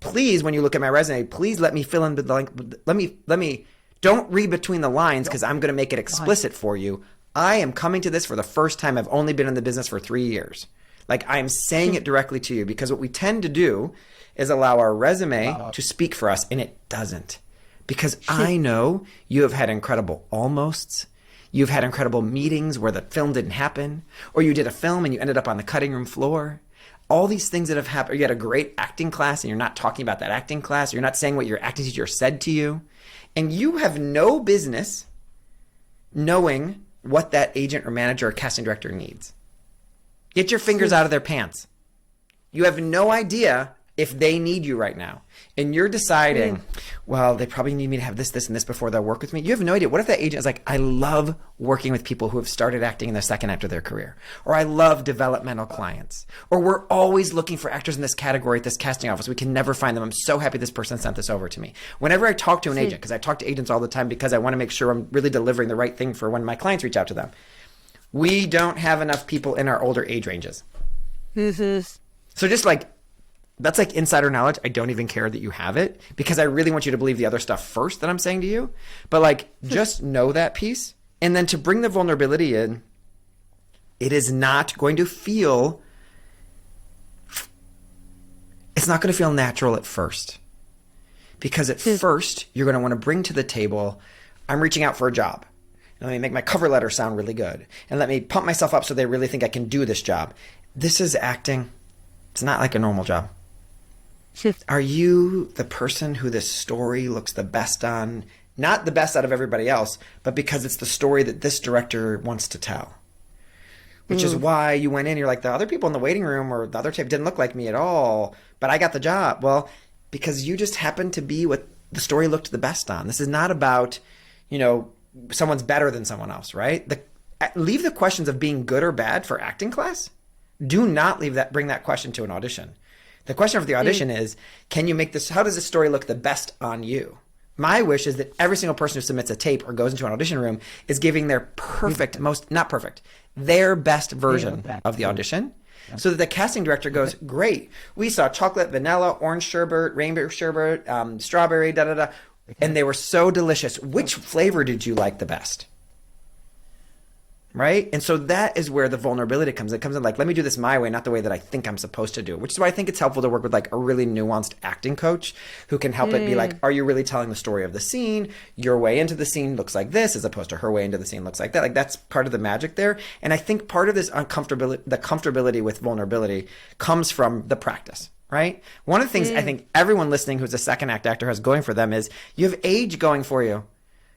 please, when you look at my resume, please let me fill in the blank, let me, don't read between the lines because I'm going to make it explicit for you. I am coming to this for the first time. I've only been in the business for 3 years. Like I'm saying it directly to you because what we tend to do is allow our resume to speak for us, and it doesn't. Because I know you have had incredible almosts. You've had incredible meetings where the film didn't happen, or you did a film and you ended up on the cutting room floor. All these things that have happened. You had a great acting class and you're not talking about that acting class. You're not saying what your acting teacher said to you. And you have no business knowing what that agent or manager or casting director needs. Get your fingers out of their pants. You have no idea if they need you right now. And you're deciding, well, they probably need me to have this, and this before they'll work with me. You have no idea. What if that agent is like, I love working with people who have started acting in the second act of their career. Or I love developmental clients. Or we're always looking for actors in this category at this casting office. We can never find them. I'm so happy this person sent this over to me. Whenever I talk to an agent, because I talk to agents all the time because I want to make sure I'm really delivering the right thing for when my clients reach out to them. We don't have enough people in our older age ranges. So just like, that's like insider knowledge. I don't even care that you have it because I really want you to believe the other stuff first that I'm saying to you. But like, just know that piece. And then to bring the vulnerability in, it is not going to feel, it's not going to feel natural at first. Because at first, you're going to want to bring to the table, I'm reaching out for a job. And let me make my cover letter sound really good. And let me pump myself up so they really think I can do this job. This is acting. It's not like a normal job. Are you the person who this story looks the best on? Not the best out of everybody else, but because it's the story that this director wants to tell. Which is why you went in, you're like, the other people in the waiting room or the other tape didn't look like me at all, but I got the job. Well, because you just happened to be what the story looked the best on. This is not about, someone's better than someone else, right? Leave the questions of being good or bad for acting class. Do not bring that question to an audition. The question of the audition is, can you make this, how does this story look the best on you? My wish is that every single person who submits a tape or goes into an audition room is giving their their best version of the audition. So that the casting director goes, great, we saw chocolate, vanilla, orange sherbet, rainbow sherbet, strawberry, and they were so delicious. Which flavor did you like the best? right? And so that is where the vulnerability comes. It comes in like, let me do this my way, not the way that I think I'm supposed to do, which is why I think it's helpful to work with like a really nuanced acting coach who can help it be like, are you really telling the story of the scene? Your way into the scene looks like this, as opposed to her way into the scene looks like that. Like that's part of the magic there. And I think part of this uncomfortability, the comfortability with vulnerability comes from the practice. Right? One of the things I think everyone listening who's a second act actor has going for them is you have age going for you.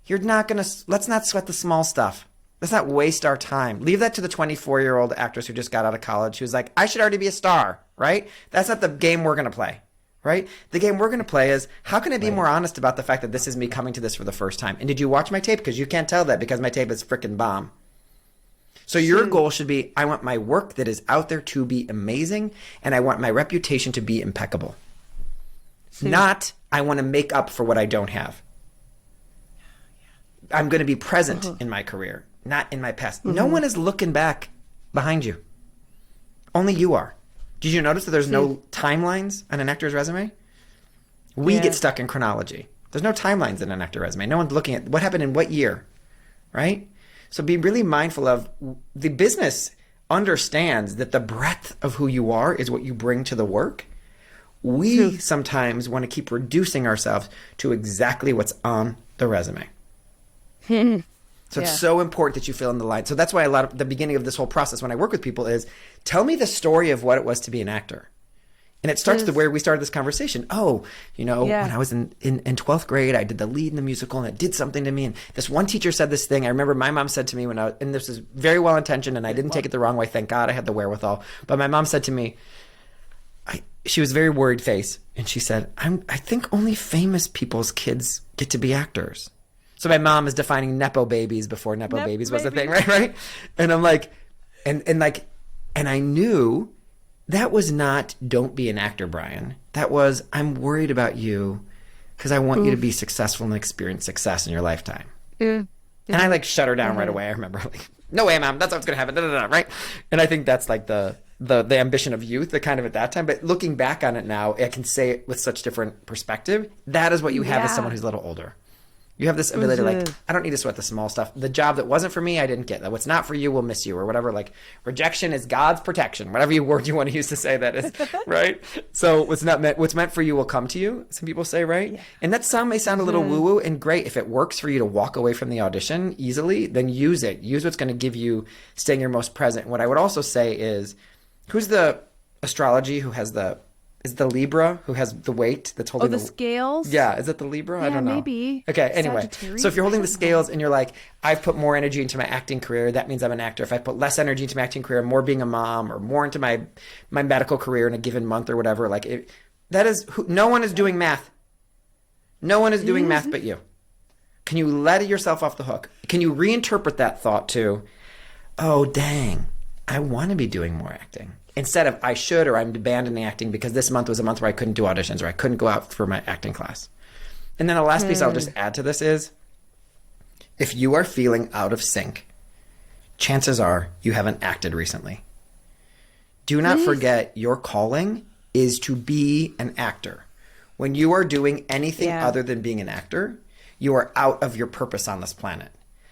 You're not going to, let's not sweat the small stuff. Let's not waste our time. Leave that to the 24-year-old actress who just got out of college who's like, I should already be a star, right? That's not the game we're going to play, right? The game we're going to play is how can I be more honest about the fact that this is me coming to this for the first time? And did you watch my tape? Because you can't tell that because my tape is freaking bomb. So your goal should be, I want my work that is out there to be amazing, and I want my reputation to be impeccable. Not, I want to make up for what I don't have. I'm going to be present in my career, not in my past. No one is looking back behind you. Only you are. Did you notice that there's no timelines on an actor's resume? We get stuck in chronology. There's no timelines in an actor resume. No one's looking at what happened in what year, right? So be really mindful of the business understands that the breadth of who you are is what you bring to the work. We sometimes want to keep reducing ourselves to exactly what's on the resume. So it's so important that you fill in the line. So that's why a lot of the beginning of this whole process when I work with people is tell me the story of what it was to be an actor. And it starts to where we started this conversation. Oh, when I was in 12th grade, I did the lead in the musical and it did something to me. And this one teacher said this thing. I remember my mom said to me and this is very well intentioned and I didn't take it the wrong way. Thank God I had the wherewithal. But my mom said to me, she was very worried face. And she said, I think only famous people's kids get to be actors. So my mom is defining Nepo babies before Nepo babies was a thing, right? And I'm like, and I knew that was not, don't be an actor, Brian. That was, I'm worried about you because I want you to be successful and experience success in your lifetime. And I like shut her down right away. I remember like, no way, mom, that's what's going to happen, right? And I think that's like the ambition of youth, the kind of at that time. But looking back on it now, I can say it with such different perspective. That is what you have as someone who's a little older. You have this ability like, I don't need to sweat the small stuff. The job that wasn't for me, I didn't get. That what's not for you will miss you or whatever. Like rejection is God's protection, whatever word you want to use to say that is, right? So what's meant for you will come to you, some people say, right? Yeah. And that may sound a little woo-woo and great. If it works for you to walk away from the audition easily, then use it. Use what's going to give you staying your most present. What I would also say is, who's the astrology who has is it the Libra who has the weight that's holding
the scales?
Yeah, is it the Libra?
Yeah,
I don't know.
Maybe.
Okay, anyway. So if you're holding the scales and you're like, I've put more energy into my acting career, that means I'm an actor. If I put less energy into my acting career, more being a mom or more into my medical career in a given month or whatever, like no one is doing math. No one is doing math but you. Can you let yourself off the hook? Can you reinterpret that thought to, oh, dang, I want to be doing more acting? Instead of I should or I'm abandoning acting because this month was a month where I couldn't do auditions or I couldn't go out for my acting class. And then the last piece I'll just add to this is if you are feeling out of sync, chances are you haven't acted recently. Do not forget your calling is to be an actor. When you are doing anything other than being an actor, you are out of your purpose on this planet.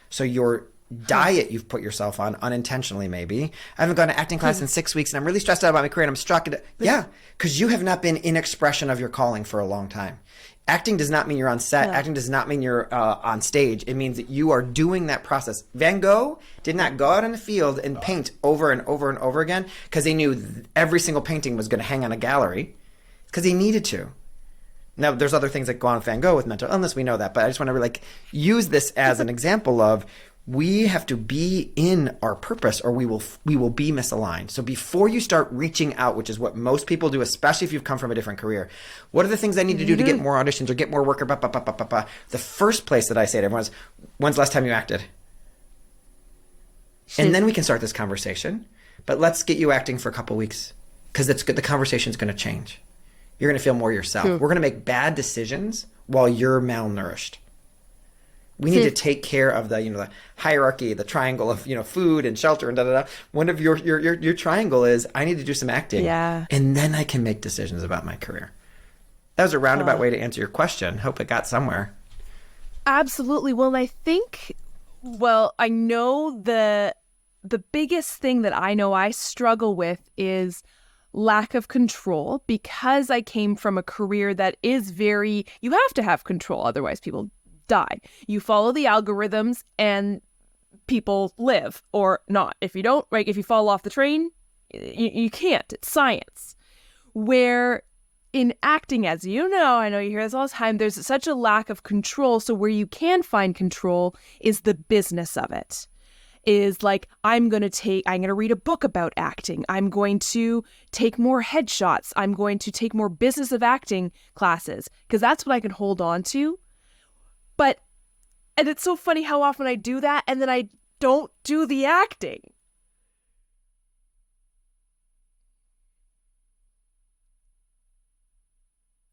So your diet you've put yourself on unintentionally maybe. I haven't gone to acting class in 6 weeks and I'm really stressed out about my career and I'm struck. Yeah, because you have not been in expression of your calling for a long time. Acting does not mean you're on set. Yeah. Acting does not mean you're on stage. It means that you are doing that process. Van Gogh did not go out in the field and paint over and over and over again because he knew every single painting was going to hang on a gallery because he needed to. Now, there's other things that go on with Van Gogh with mental illness. We know that. But I just want to use this as an example of we have to be in our purpose or we will be misaligned. So before you start reaching out, which is what most people do, especially if you've come from a different career, what are the things I need to do to get more auditions or get more work? The first place that I say to everyone is, when's the last time you acted? And then we can start this conversation. But let's get you acting for a couple weeks because the conversation's going to change. You're going to feel more yourself. We're going to make bad decisions while you're malnourished. We need to take care of the hierarchy, the triangle of food and shelter and da. One of your triangle is I need to do some acting, and then I can make decisions about my career. That was a roundabout way to answer your question. Hope it got somewhere.
Absolutely. Well, I know the biggest thing that I know I struggle with is lack of control, because I came from a career that is very, you have to have control, otherwise people die. You follow the algorithms and people live or not. If you don't, like if you fall off the train, you can't. It's science. Where in acting, as you know, I know you hear this all the time, there's such a lack of control. So where you can find control is the business of it. Is like, I'm going to read a book about acting. I'm going to take more headshots. I'm going to take more business of acting classes, because that's what I can hold on to. And it's so funny how often I do that and then I don't do the acting.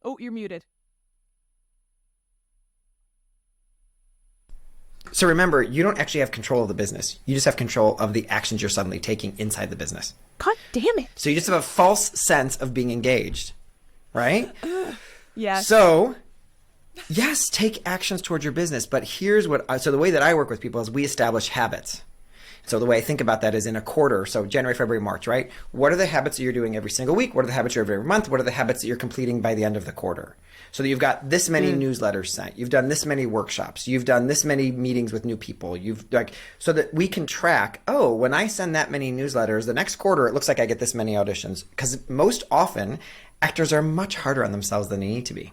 Oh, you're muted.
So remember, you don't actually have control of the business. You just have control of the actions you're suddenly taking inside the business.
God damn it.
So you just have a false sense of being engaged, right?
Yes.
So, yes, take actions towards your business. But here's so the way that I work with people is we establish habits. So the way I think about that is in a quarter, so January, February, March, right? What are the habits that you're doing every single week? What are the habits you're doing every month? What are the habits that you're completing by the end of the quarter? So that you've got this many newsletters sent. You've done this many workshops. You've done this many meetings with new people. So that we can track, oh, when I send that many newsletters, the next quarter, it looks like I get this many auditions. Because most often, actors are much harder on themselves than they need to be.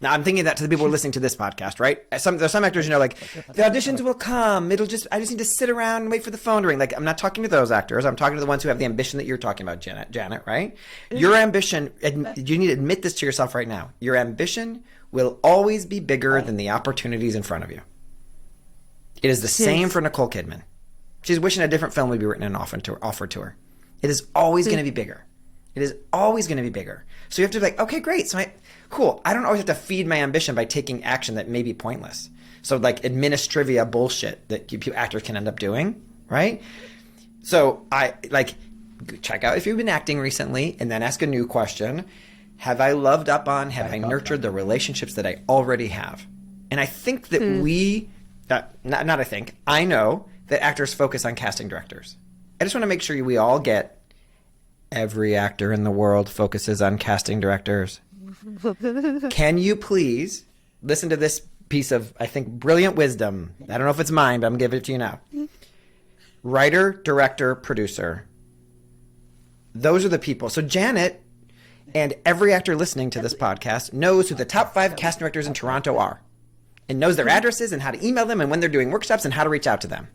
Now, I'm thinking that to the people who are listening to this podcast, right? There's some actors, like, the auditions will come. I just need to sit around and wait for the phone to ring. Like, I'm not talking to those actors. I'm talking to the ones who have the ambition that you're talking about, Janet, right? Your ambition, you need to admit this to yourself right now. Your ambition will always be bigger than the opportunities in front of you. It is the same for Nicole Kidman. She's wishing a different film would be written and offered to her. It is always going to be bigger. It is always going to be bigger. So you have to be like, okay, great. Cool. I don't always have to feed my ambition by taking action that may be pointless. So like administrivia bullshit that actors can end up doing, right? So check out if you've been acting recently and then ask a new question. Have I loved up on, have I nurtured the relationships that I already have? And I think that I know that actors focus on casting directors. I just want to make sure we all get every actor in the world focuses on casting directors. Can you please listen to this piece of, I think, brilliant wisdom? I don't know if it's mine, but I'm giving it to you now. Writer, director, producer. Those are the people. So Janet and every actor listening to this podcast knows who the top 5 casting directors in Toronto are and knows their addresses and how to email them and when they're doing workshops and how to reach out to them.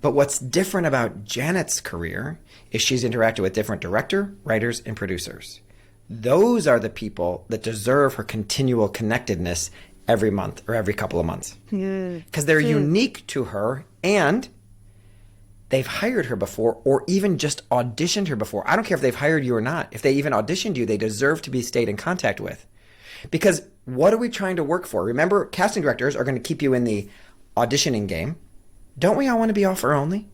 But what's different about Janet's career is she's interacted with different director, writers, and producers. Those are the people that deserve her continual connectedness every month or every couple of months. Because they're unique to her and they've hired her before or even just auditioned her before. I don't care if they've hired you or not. If they even auditioned you, they deserve to be stayed in contact with. Because what are we trying to work for? Remember, casting directors are going to keep you in the auditioning game. Don't we all want to be offer only?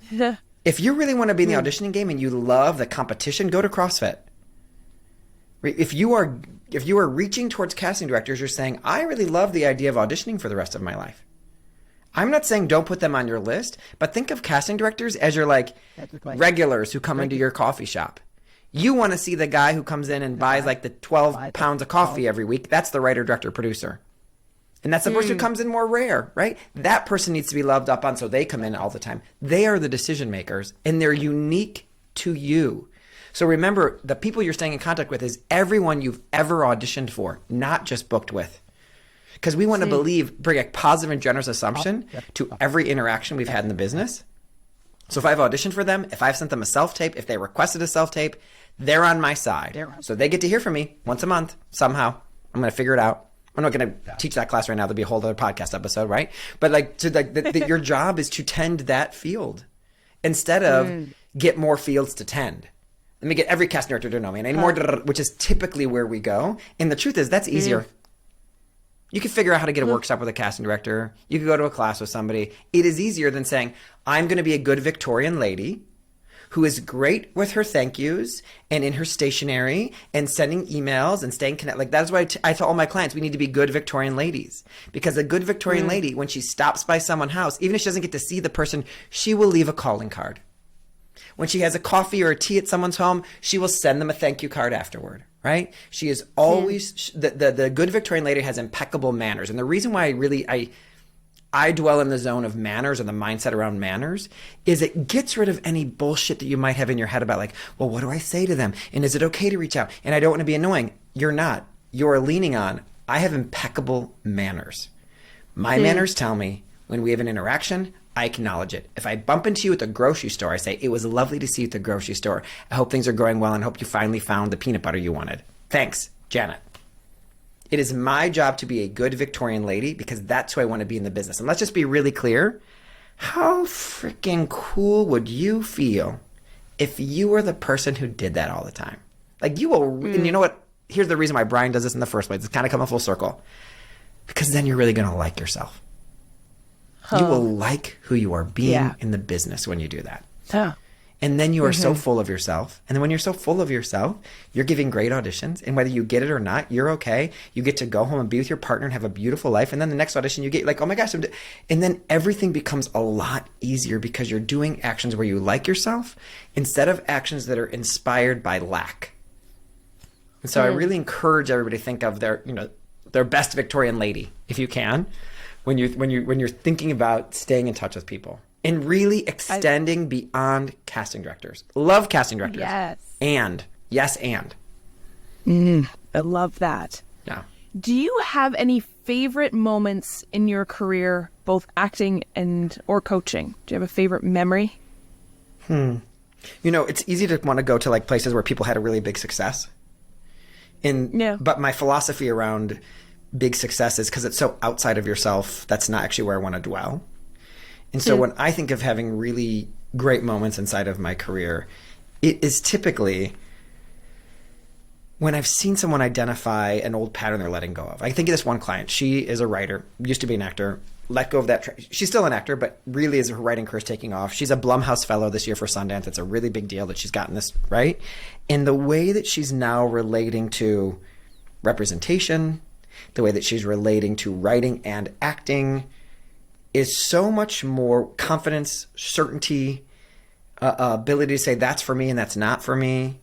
Yeah.
If you really want to be in the auditioning game and you love the competition, go to CrossFit. If you are reaching towards casting directors, you're saying, I really love the idea of auditioning for the rest of my life. I'm not saying don't put them on your list, but think of casting directors as your regulars who come into your coffee shop. You want to see the guy who comes in and buys the 12 pounds of coffee every week. That's the writer, director, producer. And that's the person who comes in more rare, right? That person needs to be loved up on, so they come in all the time. They are the decision makers, and they're unique to you. So remember, the people you're staying in contact with is everyone you've ever auditioned for, not just booked with. Because we want to bring a positive and generous assumption to every interaction we've had in the business. So if I've auditioned for them, if I've sent them a self-tape, if they requested a self-tape, they're on my side. So they get to hear from me once a month, somehow. I'm going to figure it out. I'm not going to teach that class right now. There'll be a whole other podcast episode, right? But your job is to tend that field instead of get more fields to tend. Let me get every casting director to know me, and more, which is typically where we go. And the truth is, that's easier. You can figure out how to get a workshop with a casting director. You could go to a class with somebody. It is easier than saying, I'm going to be a good Victorian lady who is great with her thank yous and in her stationery and sending emails and staying connected. Like that's why I tell all my clients, we need to be good Victorian ladies, because a good Victorian lady, when she stops by someone's house, even if she doesn't get to see the person, she will leave a calling card. When she has a coffee or a tea at someone's home, she will send them a thank you card afterward, right? She is always, the good Victorian lady has impeccable manners. And the reason why I dwell in the zone of manners and the mindset around manners is it gets rid of any bullshit that you might have in your head about like, well, what do I say to them? And is it okay to reach out? And I don't want to be annoying. You're not. You're leaning on, I have impeccable manners. My manners tell me when we have an interaction, I acknowledge it. If I bump into you at the grocery store, I say, it was lovely to see you at the grocery store. I hope things are going well and hope you finally found the peanut butter you wanted. Thanks, Janet. It is my job to be a good Victorian lady because that's who I want to be in the business. And let's just be really clear. How freaking cool would you feel if you were the person who did that all the time? Like you will, and you know what? Here's the reason why Brian does this in the first place. It's kind of coming full circle. Because then you're really going to like yourself. You will like who you are being in the business when you do that. And then you are so full of yourself. And then when you're so full of yourself, you're giving great auditions. And whether you get it or not, you're okay. You get to go home and be with your partner and have a beautiful life. And then the next audition you get like, oh my gosh. And then everything becomes a lot easier because you're doing actions where you like yourself instead of actions that are inspired by lack. And so I really encourage everybody to think of their best Victorian lady, if you can, when you're thinking about staying in touch with people and really extending beyond casting directors. Love casting directors.
Yes.
And.
I love that.
Yeah.
Do you have any favorite moments in your career, both acting or coaching? Do you have a favorite memory?
It's easy to want to go to like places where people had a really big success. But my philosophy around big success is because it's so outside of yourself, that's not actually where I want to dwell. And so when I think of having really great moments inside of my career, it is typically when I've seen someone identify an old pattern they're letting go of. I think of this one client. She is a writer, used to be an actor, let go of that. She's still an actor, but really is her writing career is taking off. She's a Blumhouse Fellow this year for Sundance. It's a really big deal that she's gotten this, right? And the way that she's now relating to representation, the way that she's relating to writing and acting is so much more confidence, certainty, ability to say that's for me and that's not for me,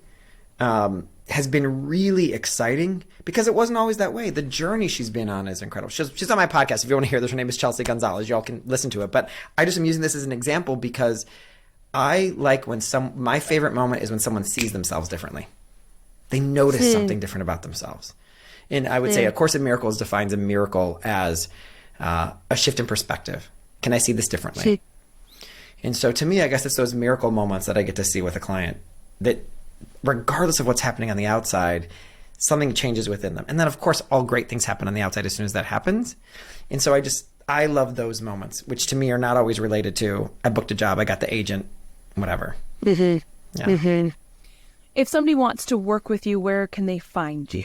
has been really exciting because it wasn't always that way. The journey she's been on is incredible. She's on my podcast. If you want to hear this, her name is Chelsea Gonzalez. Y'all can listen to it. But I just am using this as an example because I like when my favorite moment is when someone sees themselves differently. They notice something different about themselves. And I would say A Course in Miracles defines a miracle as a shift in perspective. Can I see this differently? And so to me, I guess it's those miracle moments that I get to see with a client that regardless of what's happening on the outside, something changes within them. And then of course, all great things happen on the outside as soon as that happens. And so I love those moments, which to me are not always related to, I booked a job, I got the agent, whatever. Yeah.
If somebody wants to work with you, where can they find you?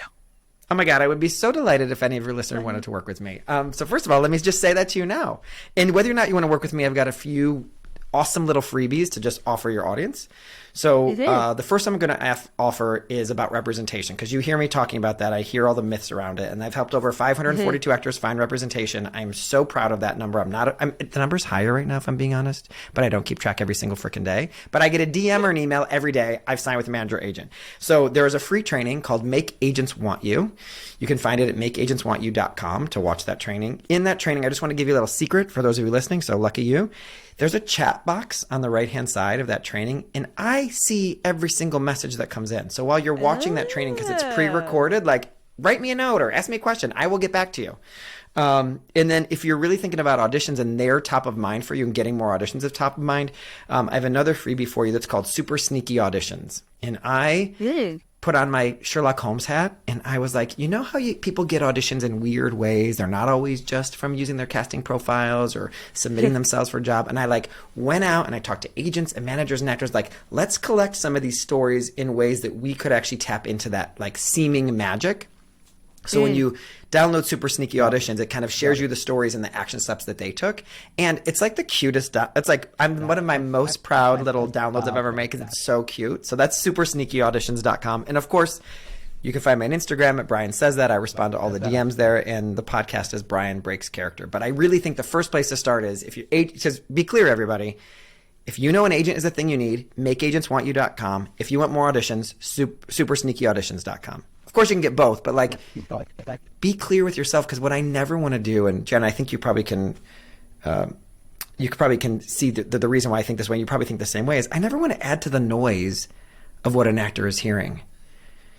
Oh my God, I would be so delighted if any of your listeners wanted to work with me. So first of all, let me just say that to you now. And whether or not you want to work with me, I've got a few awesome little freebies to just offer your audience. So the first I'm going to offer is about representation, because you hear me talking about that. I hear all the myths around it, and I've helped over 542 actors find representation. I'm so proud of that number. The number's higher right now, if I'm being honest, but I don't keep track every single freaking day. But I get a DM or an email every day. I've signed with a manager agent. So there is a free training called Make Agents Want You. You can find it at makeagentswantyou.com to watch that training. In that training, I just want to give you a little secret for those of you listening, so lucky you. There's a chat box on the right-hand side of that training, and I see every single message that comes in. So while you're watching that training, because it's pre-recorded, like write me a note or ask me a question. I will get back to you. And then if you're really thinking about auditions and they're top of mind for you and getting more auditions of top of mind, I have another freebie for you that's called Super Sneaky Auditions. And I put on my Sherlock Holmes hat, and I was like, you know how people get auditions in weird ways? They're not always just from using their casting profiles or submitting themselves for a job. And I went out and I talked to agents and managers and actors, let's collect some of these stories in ways that we could actually tap into that seeming magic. So when you download Super Sneaky Auditions, it kind of shares you the stories and the action steps that they took. And it's like the cutest, it's like I'm one of my most proud little downloads I've ever made because it's so cute. So that's supersneakyauditions.com. And of course, you can find me on Instagram at Brian Says That. I respond to all the DMs there, and the podcast is Brian Breaks Character. But I really think the first place to start is if you just be clear, everybody. If you know an agent is the thing you need, makeagentswantyou.com. If you want more auditions, supersneakyauditions.com. Of course, you can get both, but like, be clear with yourself, because what I never want to do, and Jen, I think you probably can, see the reason why I think this way. You probably think the same way. Is I never want to add to the noise of what an actor is hearing.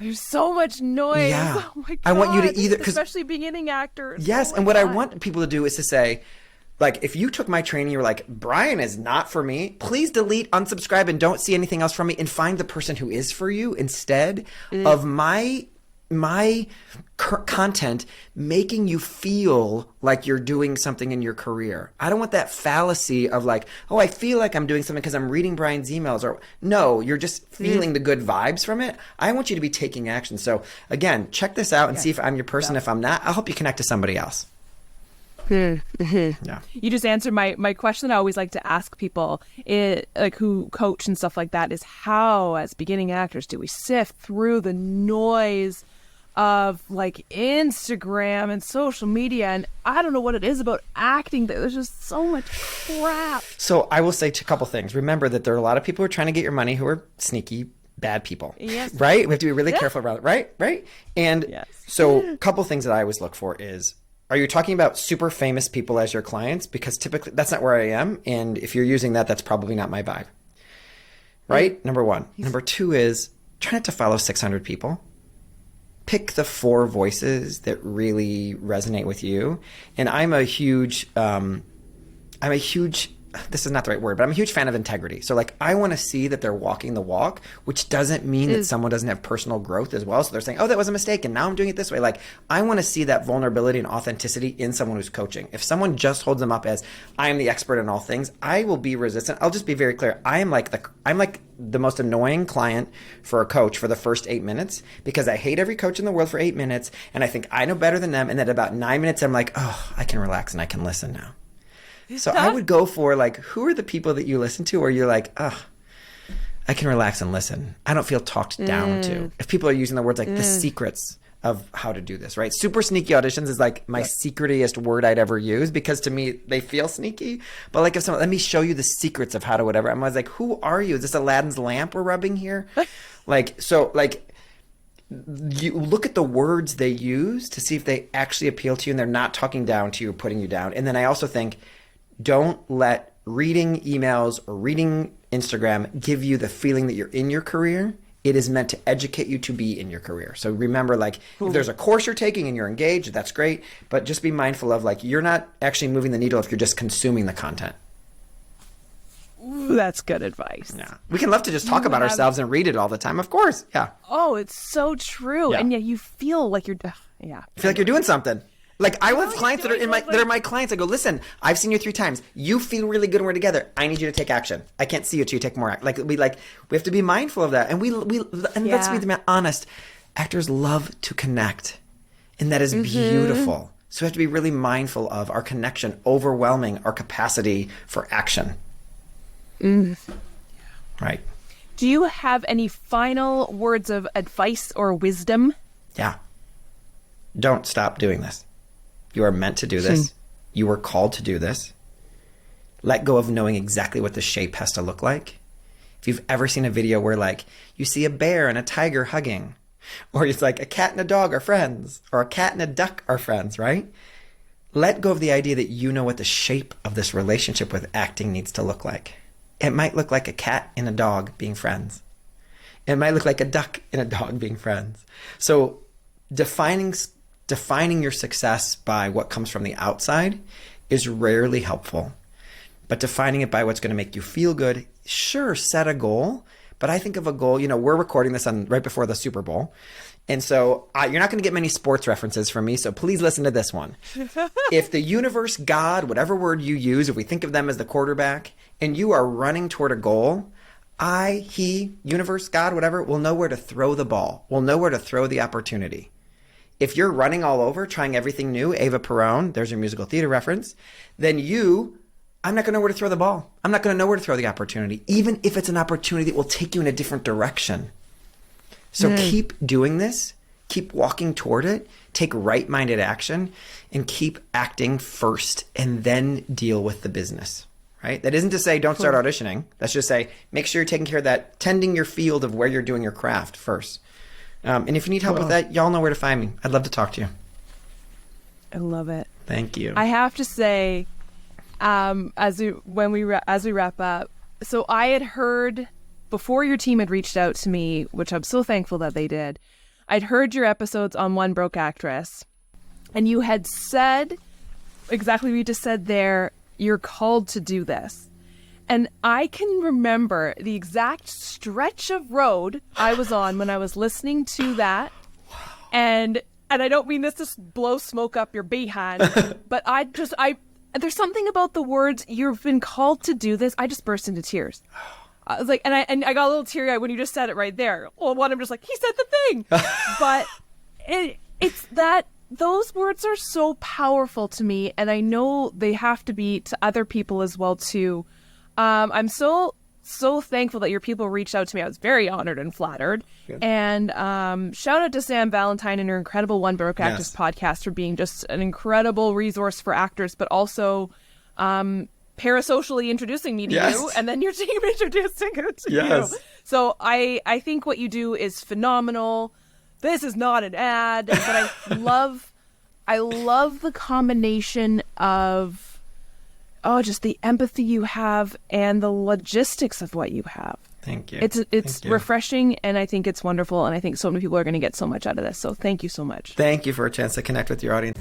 There's so much noise.
Yeah.
Oh my God.
I want you to either,
especially beginning actors.
Yes,
oh
and what
God.
I want people to do is to say, like, if you took my training, you're like, Brian is not for me, please delete, unsubscribe, and don't see anything else from me, and find the person who is for you instead of my content making you feel like you're doing something in your career. I don't want that fallacy of like, oh, I feel like I'm doing something because I'm reading Brian's emails. Or no, you're just feeling the good vibes from it. I want you to be taking action. So again, check this out and see if I'm your person. If I'm not, I'll help you connect to somebody else. Yeah.
You just answered my question I always like to ask people, like who coach and stuff like that, is how, as beginning actors, do we sift through the noise of like Instagram and social media? And I don't know what it is about acting that there's just so much crap.
So I will say a couple things. Remember that there are a lot of people who are trying to get your money who are sneaky, bad people.
Yes.
Right? We have to be really careful about it. Right? And so a couple things that I always look for is, are you talking about super famous people as your clients? Because typically that's not where I am. And if you're using that, that's probably not my vibe. Right? Number one. Number two is try not to follow 600 people. Pick the 4 voices that really resonate with you. And I'm a huge, this is not the right word, but I'm a huge fan of integrity. So like, I want to see that they're walking the walk, which doesn't mean that someone doesn't have personal growth as well. So they're saying, oh, that was a mistake, and now I'm doing it this way. Like, I want to see that vulnerability and authenticity in someone who's coaching. If someone just holds them up as, I am the expert in all things, I will be resistant. I'll just be very clear. I'm like the most annoying client for a coach for the first 8 minutes, because I hate every coach in the world for 8 minutes. And I think I know better than them. And then about 9 minutes, I'm like, oh, I can relax and I can listen now. So I would go for like, who are the people that you listen to where you're like, oh, I can relax and listen. I don't feel talked down to. If people are using the words like the secrets of how to do this, right? Super sneaky auditions is like my secretiest word I'd ever use, because to me, they feel sneaky. But like, if someone, let me show you the secrets of how to whatever. I'm always like, who are you? Is this Aladdin's lamp we're rubbing here? You look at the words they use to see if they actually appeal to you and they're not talking down to you or putting you down. And then I also think, don't let reading emails or reading Instagram give you the feeling that you're in your career. It is meant to educate you to be in your career. So remember, like, if there's a course you're taking and you're engaged, that's great. But just be mindful of, like, you're not actually moving the needle if you're just consuming the content.
Ooh, that's good advice.
Yeah. We can love to just talk about ourselves and read it all the time. Of course. Yeah.
Oh, it's so true.
Yeah.
And yeah, you feel like you're,
feel like you're doing something. Like, I have clients that are my clients. I go, listen, I've seen you 3 times. You feel really good when we're together. I need you to take action. I can't see you till you take more action. We have to be mindful of that. And let's be honest. Actors love to connect, and that is beautiful. So we have to be really mindful of our connection overwhelming our capacity for action. Right.
Do you have any final words of advice or wisdom?
Yeah. Don't stop doing this. You are meant to do this. You were called to do this. Let go of knowing exactly what the shape has to look like. If you've ever seen a video where, like, you see a bear and a tiger hugging, or it's like a cat and a dog are friends, or a cat and a duck are friends, right? Let go of the idea that you know what the shape of this relationship with acting needs to look like. It might look like a cat and a dog being friends. It might look like a duck and a dog being friends. So defining your success by what comes from the outside is rarely helpful. But defining it by what's going to make you feel good, sure, set a goal. But I think of a goal, we're recording this on right before the Super Bowl. And so you're not going to get many sports references from me, so please listen to this one. If the universe, God, whatever word you use, if we think of them as the quarterback, and you are running toward a goal, he, universe, God, whatever, will know where to throw the ball, will know where to throw the opportunity. If you're running all over, trying everything new, Ava Perón, there's your musical theater reference, then I'm not going to know where to throw the ball. I'm not going to know where to throw the opportunity, even if it's an opportunity that will take you in a different direction. So keep doing this, keep walking toward it, take right-minded action, and keep acting first, and then deal with the business, right? That isn't to say don't start auditioning. That's just say make sure you're taking care of that, tending your field of where you're doing your craft first. And if you need help with that, y'all know where to find me. I'd love to talk to you.
I love it.
Thank you.
I have to say, as we wrap up, so I had heard before your team had reached out to me, which I'm so thankful that they did. I'd heard your episodes on One Broke Actress, and you had said exactly what you just said there. You're called to do this. And I can remember the exact stretch of road I was on when I was listening to that. And I don't mean this to blow smoke up your behind, but there's something about the words, you've been called to do this. I just burst into tears. I was like, and I got a little teary-eyed when you just said it right there. Well, one, I'm just like, he said the thing. But it's that those words are so powerful to me, and I know they have to be to other people as well too. I'm so thankful that your people reached out to me. I was very honored and flattered. Good. And shout out to Sam Valentine and her incredible One Broke Actress podcast for being just an incredible resource for actors, but also parasocially introducing me to you, and then your team introducing it to you. So I think what you do is phenomenal. This is not an ad, but I love the combination of just the empathy you have and the logistics of what you have.
Thank you.
It's refreshing, and I think it's wonderful, and I think so many people are going to get so much out of this. So thank you so much.
Thank you for a chance to connect with your audience.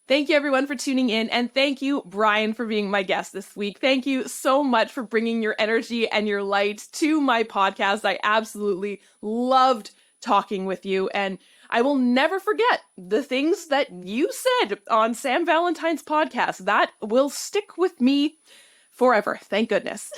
Thank you, everyone, for tuning in. And thank you, Brian, for being my guest this week. Thank you so much for bringing your energy and your light to my podcast. I absolutely loved talking with you. And I will never forget the things that you said on Sam Valentine's podcast. That will stick with me forever. Thank goodness.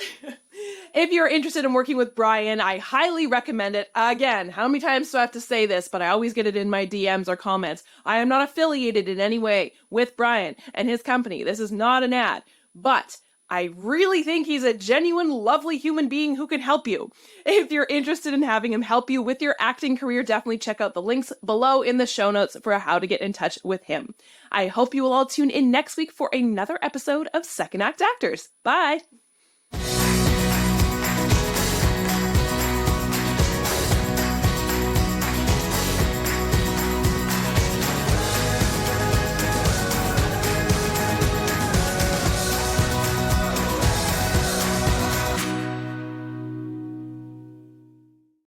If you're interested in working with Brian, I highly recommend it. Again, how many times do I have to say this? But I always get it in my DMs or comments. I am not affiliated in any way with Brian and his company. This is not an ad, but I really think he's a genuine, lovely human being who can help you. If you're interested in having him help you with your acting career, definitely check out the links below in the show notes for how to get in touch with him. I hope you will all tune in next week for another episode of Second Act Actors. Bye!